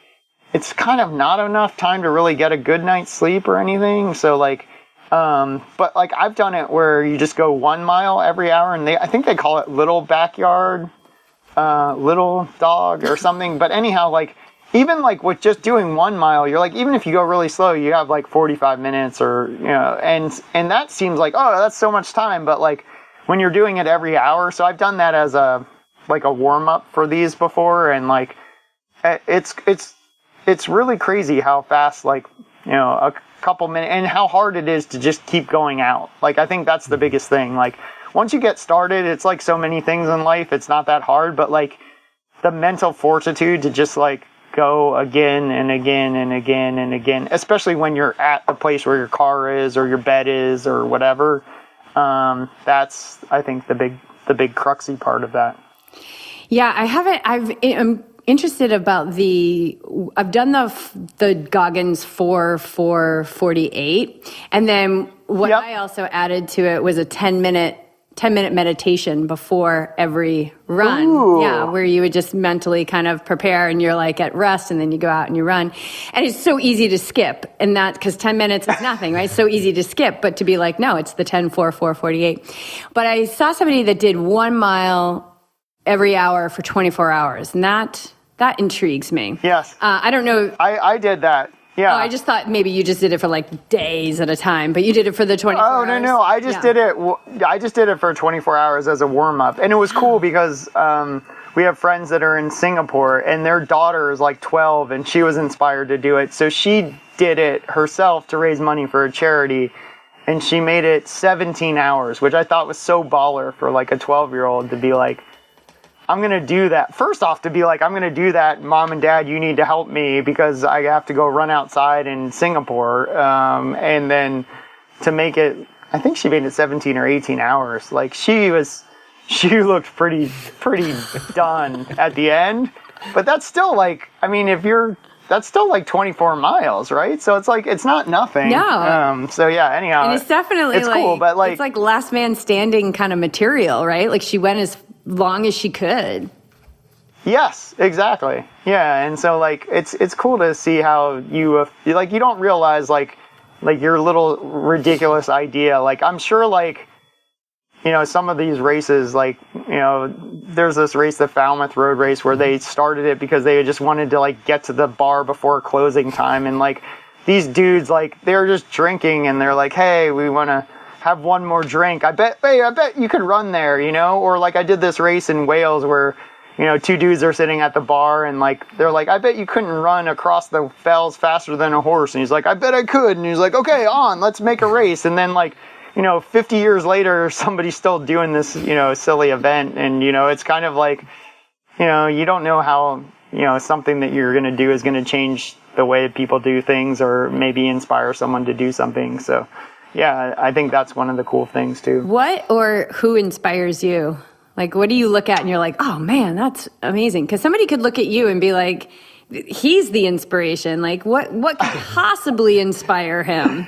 it's kind of not enough time to really get a good night's sleep or anything. So, like, but, like, I've done it where you just go 1 mile every hour. And I think they call it little backyard, little dog or something. But anyhow, like, even like with just doing 1 mile, you're like, even if you go really slow, you have like 45 minutes or, and that seems like, oh, that's so much time. But like when you're doing it every hour, so I've done that as a warm up for these before. And like, it's really crazy how fast, like, a couple minutes and how hard it is to just keep going out. Like, I think that's the biggest thing. Like once you get started, it's like so many things in life. It's not that hard, but like the mental fortitude to just like, go again and again and again and again, especially when you're at the place where your car is or your bed is or whatever. That's, I think, the big cruxy part of that. Yeah, I'm interested about I've done the Goggins 4-4-48, and then what I also added to it was a 10-minute meditation before every run. Ooh. Yeah, where you would just mentally kind of prepare and you're like at rest and then you go out and you run. And it's so easy to skip. And that, because 10 minutes is nothing, right? It's so easy to skip, but to be like, no, it's the 10-4-4-48. But I saw somebody that did 1 mile every hour for 24 hours. And that intrigues me. Yes. I don't know. I did that. Yeah. Oh, I just thought maybe you just did it for like days at a time, but you did it for the 24 hours. Oh, no. I just did it. I just did it for 24 hours as a warm up. And it was cool because we have friends that are in Singapore and their daughter is like 12 and she was inspired to do it. So she did it herself to raise money for a charity. and she made it 17 hours, which I thought was so baller for like a 12-year-old to be like, I'm going to do that. First off, to be like, I'm going to do that. Mom and Dad, you need to help me because I have to go run outside in Singapore. And then to make it, I think she made it 17 or 18 hours. Like she looked pretty done at the end. But that's still like, I mean, that's still like 24 miles, right? So it's like, it's not nothing. No. So yeah, anyhow. And it's definitely it's cool, but like, it's like last man standing kind of material, right? Like she went as long as she could. Yes, exactly. Yeah, and so like it's cool to see how you like you don't realize like your little ridiculous idea. Like I'm sure like some of these races like there's this race, the Falmouth Road Race, where they started it because they just wanted to like get to the bar before closing time, and like these dudes like they're just drinking and they're like, hey, we want to have one more drink. I bet you could run there, or like I did this race in Wales where, two dudes are sitting at the bar and like, they're like, I bet you couldn't run across the fells faster than a horse. And he's like, I bet I could. And he's like, okay, let's make a race. And then like, 50 years later, somebody's still doing this, silly event. And, it's kind of like, you don't know how, something that you're going to do is going to change the way people do things or maybe inspire someone to do something. So, yeah, I think that's one of the cool things too. What or who inspires you? Like, what do you look at and you're like, oh man, that's amazing? Because somebody could look at you and be like, he's the inspiration. Like, what could possibly inspire him?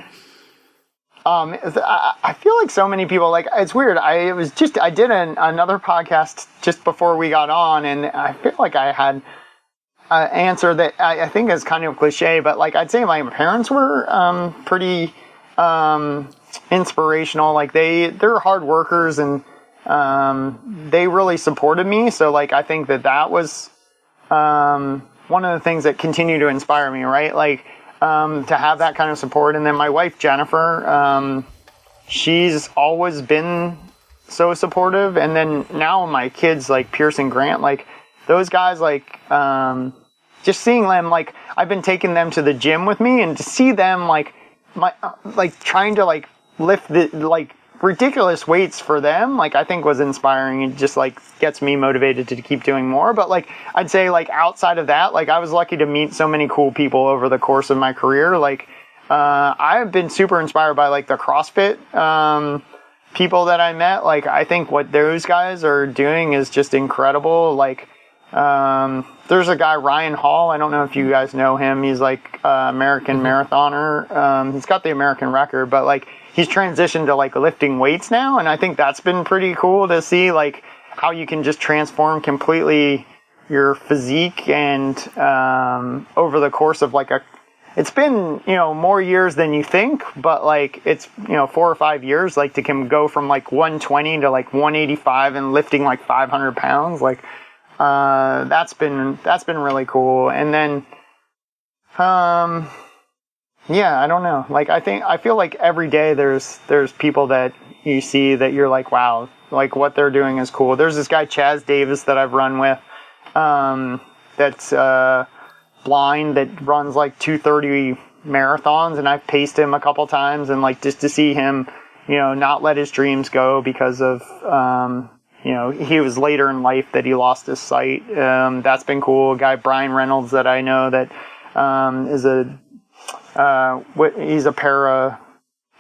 I feel like so many people, like, it's weird. I did another podcast just before we got on, and I feel like I had an answer that I think is kind of cliche, but like, I'd say my parents were pretty inspirational. Like they're hard workers and they really supported me. So like I think that was one of the things that continue to inspire me, right? Like to have that kind of support. And then my wife Jennifer, she's always been so supportive. And then now my kids like Pierce and Grant, like those guys, like just seeing them, like I've been taking them to the gym with me, and to see them like trying to like lift the like ridiculous weights for them, like I think was inspiring. It just like gets me motivated to keep doing more. But like I'd say like outside of that, like I was lucky to meet so many cool people over the course of my career. Like I've been super inspired by like the CrossFit people that I met. Like I think what those guys are doing is just incredible. Like there's a guy, Ryan Hall. I don't know if you guys know him. He's like American marathoner. He's got the American record, but like he's transitioned to like lifting weights now. And I think that's been pretty cool to see like how you can just transform completely your physique. And over the course of like it's been, more years than you think, but like it's, 4 or 5 years, like to go from like 120 to like 185 and lifting like 500 pounds. Like, that's been really cool. And then, yeah, I don't know. Like, I feel like every day there's people that you see that you're like, wow, like what they're doing is cool. There's this guy, Chaz Davis, that I've run with, that's, blind, that runs like 2:30 marathons. And I've paced him a couple times, and like just to see him, not let his dreams go because of, he was later in life that he lost his sight. That's been cool. A guy, Brian Reynolds, that I know that he's a para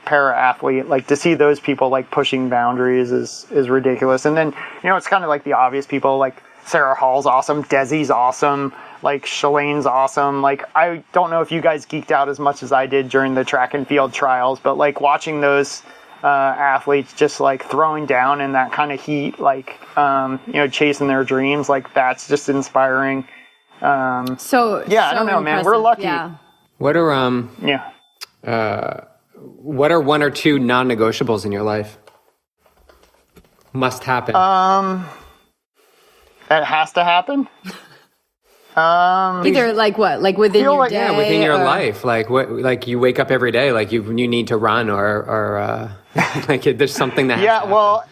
athlete. Like to see those people like pushing boundaries is ridiculous. And then, it's kind of like the obvious people, like Sarah Hall's awesome, Desi's awesome, like Shalane's awesome. Like I don't know if you guys geeked out as much as I did during the track and field trials, but like watching those athletes just like throwing down in that kind of heat, like chasing their dreams, like that's just inspiring. So yeah, I don't know, man. We're lucky. Yeah. What are what are 1 or 2 non-negotiables in your life? Must happen. That has to happen. Either like what, like within your day, yeah, within your life, like what, like you wake up every day, like you need to run, or like there's something that. Yeah, well,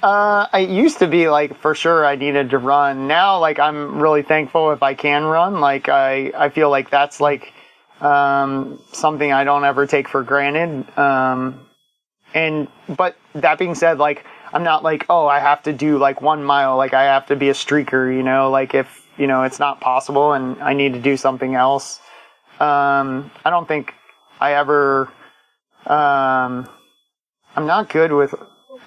I used to be like for sure I needed to run. Now, like I'm really thankful if I can run. Like I feel like that's like something I don't ever take for granted. But that being said, like, I'm not like, oh, I have to do like 1 mile, like I have to be a streaker, you know, like if, you know, it's not possible and I need to do something else. I don't think I ever, I'm not good with,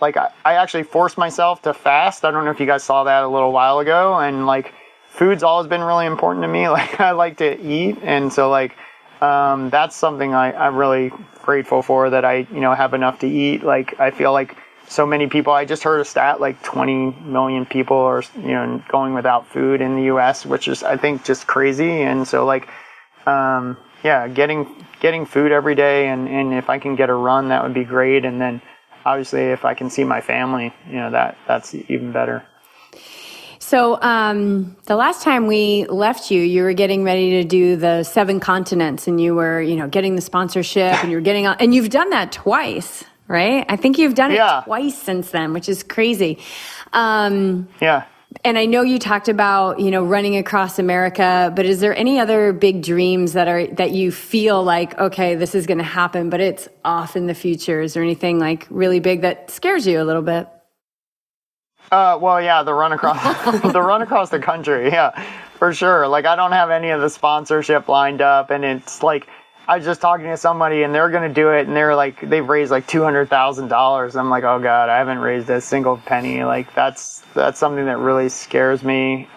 like, I actually forced myself to fast. I don't know if you guys saw that a little while ago, and like, food's always been really important to me. Like, I like to eat, and so like, that's something I'm really grateful for, that I, you know, have enough to eat. Like, I feel like so many people, I just heard a stat, like 20 million people are, you know, going without food in the US, which is, I think, just crazy. And so like, yeah, getting food every day, and if I can get a run, that would be great. And then obviously if I can see my family, you know, that's even better. So the last time we left you, you were getting ready to do the 7 continents, and you were, you know, getting the sponsorship, and you were getting on, and you've done that twice, right? I think you've done it twice since then, which is crazy. Yeah. And I know you talked about, you know, running across America, but is there any other big dreams that you feel like, okay, this is going to happen, but it's off in the future? Is there anything like really big that scares you a little bit? Well, yeah, the run across the country. Yeah, for sure. Like, I don't have any of the sponsorship lined up, and it's like, I was just talking to somebody and they're going to do it, and they're like, they've raised like $200,000. I'm like, oh God, I haven't raised a single penny. Like, that's something that really scares me.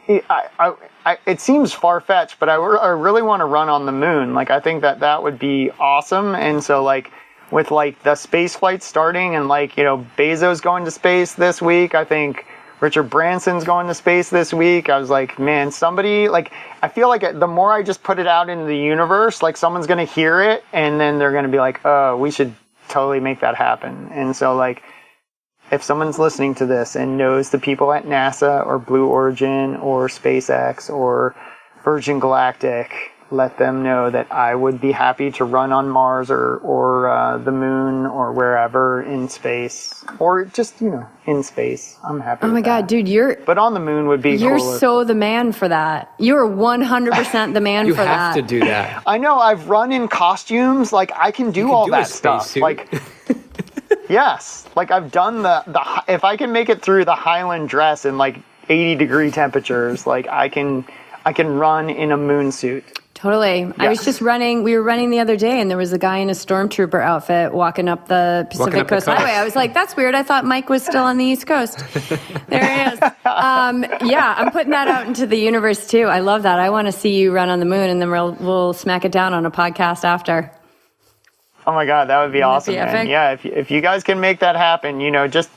It seems far-fetched, but I really want to run on the moon. Like, I think that would be awesome. And so like, with like the space flights starting, and like, you know, Bezos going to space this week, I think Richard Branson's going to space this week. I was like, man, somebody, like, I feel like the more I just put it out into the universe, like, someone's going to hear it, and then they're going to be like, oh, we should totally make that happen. And so like, if someone's listening to this and knows the people at NASA or Blue Origin or SpaceX or Virgin Galactic, let them know that I would be happy to run on Mars or the moon or wherever in space, or just, you know, in space. I'm happy. Oh my God, dude, but on the moon would be you're cooler. so the man for that. You're 100% the man for that. You have to do that. I know. I've run in costumes. Like, I can do all that stuff. Suit. Like, yes. Like, I've done the if I can make it through the Highland dress in like 80-degree temperatures, like I can run in a moon suit. Totally. Yeah. I was just we were running the other day, and there was a guy in a stormtrooper outfit walking up the Pacific Coast Highway. I was like, that's weird. I thought Mike was still on the East Coast. There he is. Yeah, I'm putting that out into the universe too. I love that. I want to see you run on the moon, and then we'll smack it down on a podcast after. Oh my God, that would be awesome, man. Yeah, if you guys can make that happen, you know, just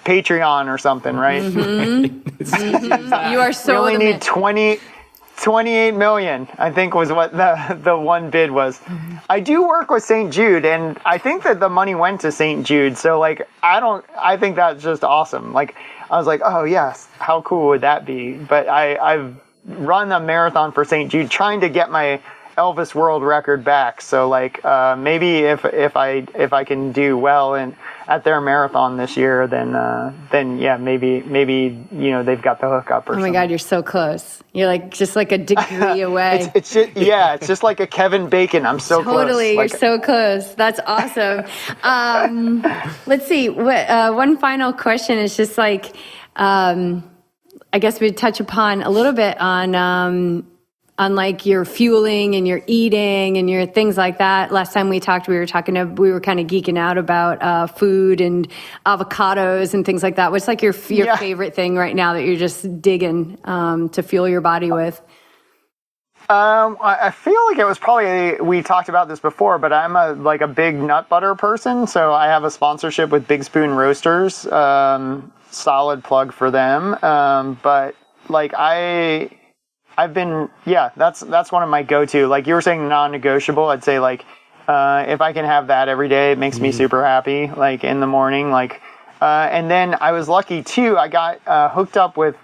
Patreon or something, right? Mm-hmm. You are so. We only need 28 million, I think, was what the one bid was. Mm-hmm. I do work with St. Jude, and I think that the money went to St. Jude. So like, I think that's just awesome. Like, I was like, oh yes, how cool would that be? But I've run a marathon for St. Jude, trying to get my Elvis world record back. So like, maybe if I can do well at their marathon this year, then yeah, maybe you know, they've got the hookup or something. Oh my God, you're so close. You're like just like a degree away. It's just like a Kevin Bacon. I'm so close. Totally, you're so close. That's awesome. Let's see. One final question is just like, I guess we'd touch upon a little bit on like your fueling and your eating and your things like that. Last time we talked, we were kind of geeking out about food and avocados and things like that. What's like your favorite thing right now that you're just digging to fuel your body with? I feel like it was probably, we talked about this before, but I'm a big nut butter person. So I have a sponsorship with Big Spoon Roasters. Solid plug for them. But like I've been, that's one of my go-to. Like you were saying, non-negotiable. I'd say like, if I can have that every day, it makes me super happy. Like in the morning, like, and then I was lucky too. I got hooked up with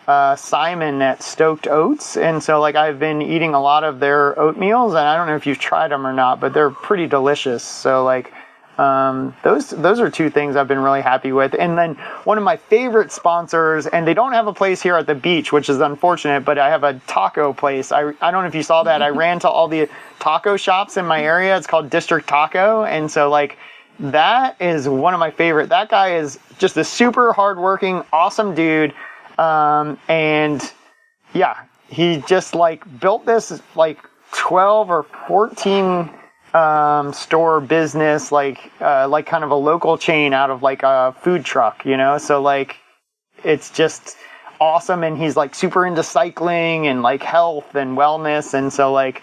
Simon at Stoked Oats, and so like I've been eating a lot of their oatmeals, and I don't know if you've tried them or not, but they're pretty delicious. So like, those are two things I've been really happy with. And then one of my favorite sponsors, and they don't have a place here at the beach, which is unfortunate, but I have a taco place. I don't know if you saw that. I ran to all the taco shops in my area. It's called District Taco. And so like that is one of my favorite. That guy is just a super hardworking, awesome dude. And yeah, he just like built this like 12 or 14 store business, like kind of a local chain out of like a food truck, you know? So like, it's just awesome. And he's like super into cycling and like health and wellness. And so like,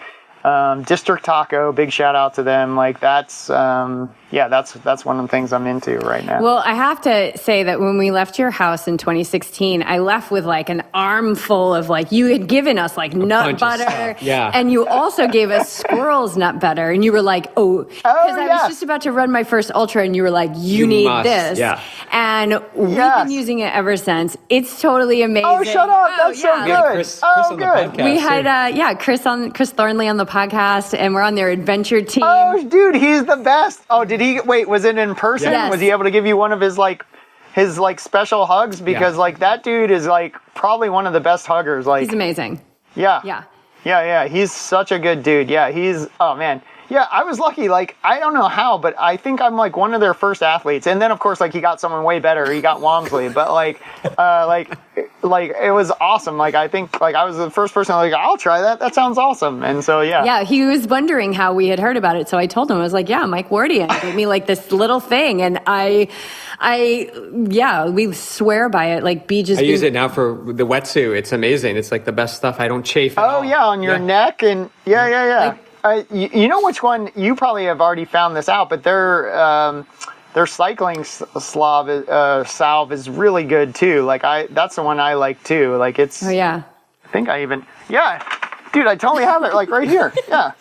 District Taco, big shout out to them. Like that's one of the things I'm into right now. Well, I have to say that when we left your house in 2016, I left with like an armful of like, you had given us like nut butter. Yeah. And you also gave us squirrel's nut butter. And you were like, because I was just about to run my first ultra and you were like, you need must. this. Yeah. And we've been using it ever since. It's totally amazing. Oh, shut up. That's so good. Yeah, Chris on the podcast, We had, Chris Thornley on the podcast, and we're on their adventure team. Oh, dude, he's the best. Oh, was it in person? Yes. Was he able to give you one of his special hugs? Because like that dude is like probably one of the best huggers. Like He's amazing. Yeah. He's such a good dude. Yeah, oh man. Yeah, I was lucky. Like, I don't know how, but I think I'm like one of their first athletes. And then of course, like he got someone way better. He got Walmsley, but like it was awesome. Like, I think like I was the first person like, I'll try that. That sounds awesome. And so, yeah. Yeah, he was wondering how we had heard about it. So I told him, I was like, yeah, Mike Wardian gave me like this little thing. And we swear by it. Like I use it now for the wetsuit. It's amazing. It's like the best stuff. I don't chafe at all. Yeah, on your neck. And yeah. You know which one, you probably have already found this out, but their cycling salve is really good too. Like that's the one I like too. Like it's. Oh yeah. I think dude, I totally have it like right here. Yeah.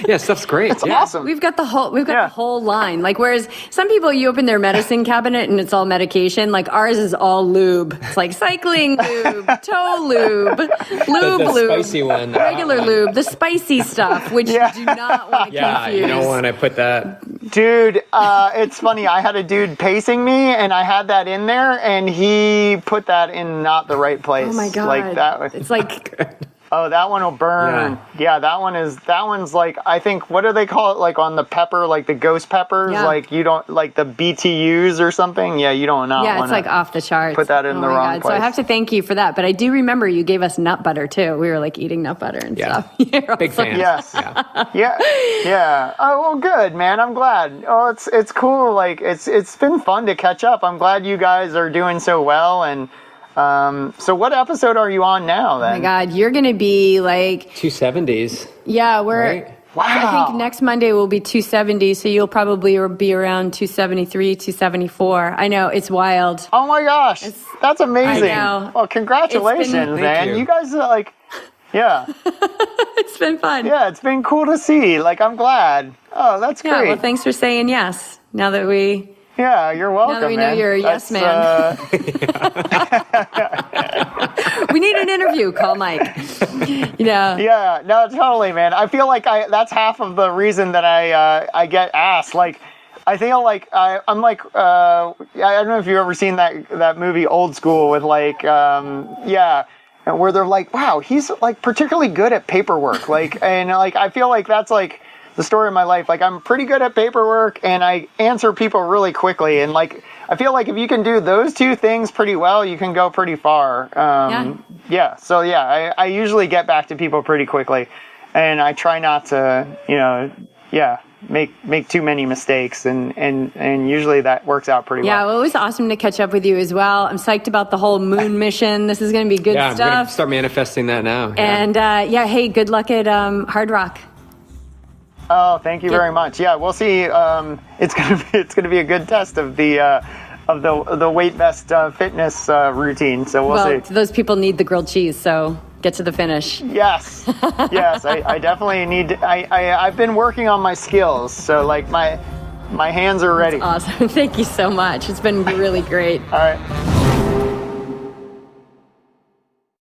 Yeah, stuff's great. It's awesome. We've got the whole line. Like, whereas some people, you open their medicine cabinet and it's all medication. Like ours is all lube. It's like cycling lube, toe lube, the spicy one, regular lube, the spicy stuff, which you do not want to confuse. Yeah, you don't want to put that. Dude, it's funny. I had a dude pacing me, and I had that in there, and he put that in not the right place. Oh my god! Like that. It's like. Oh, that one will burn. Yeah, that one's like, I think, what do they call it? Like on the pepper, like the ghost peppers, like you don't, like the BTUs or something. Yeah, you don't know. Yeah, it's like off the charts. Put that in the wrong place. So I have to thank you for that. But I do remember you gave us nut butter too. We were like eating nut butter and stuff. Big fan. Yes. Yeah. Oh, well, good, man. I'm glad. Oh, it's cool. Like it's been fun to catch up. I'm glad you guys are doing so well. And so what episode are you on now then? Oh my God, you're going to be like 270s. Yeah, right? Wow. I think next Monday will be 270, so you'll probably be around 273, 274. I know, it's wild. Oh my gosh, that's amazing. I know. Well, congratulations, man. You guys are like, yeah. It's been fun. Yeah, it's been cool to see. Like, I'm glad. Oh, that's great. Well, thanks for saying yes. Now that we... Yeah, you're welcome, now that we know you're a yes man. We need an interview. Call Mike. Yeah, no, totally, man. I feel like that's half of the reason that I get asked. Like, I feel like I'm like, I don't know if you've ever seen that movie Old School with like, where they're like, wow, he's like particularly good at paperwork. Like, and like, I feel like that's like the story of my life. Like, I'm pretty good at paperwork and I answer people really quickly. And like, I feel like if you can do those two things pretty well, you can go pretty far. So I usually get back to people pretty quickly, and I try not to, make too many mistakes, and usually that works out pretty well. Yeah, well, it was awesome to catch up with you as well. I'm psyched about the whole moon mission. This is going to be good stuff. Yeah, I'm going to start manifesting that now. And hey, good luck at Hard Rock. Oh, thank you very much. Yeah, we'll see. It's gonna be a good test of the weight vest fitness routine. So we'll see. Those people need the grilled cheese, so get to the finish. Yes. I definitely need. I've been working on my skills, so like my hands are ready. That's awesome. Thank you so much. It's been really great. All right.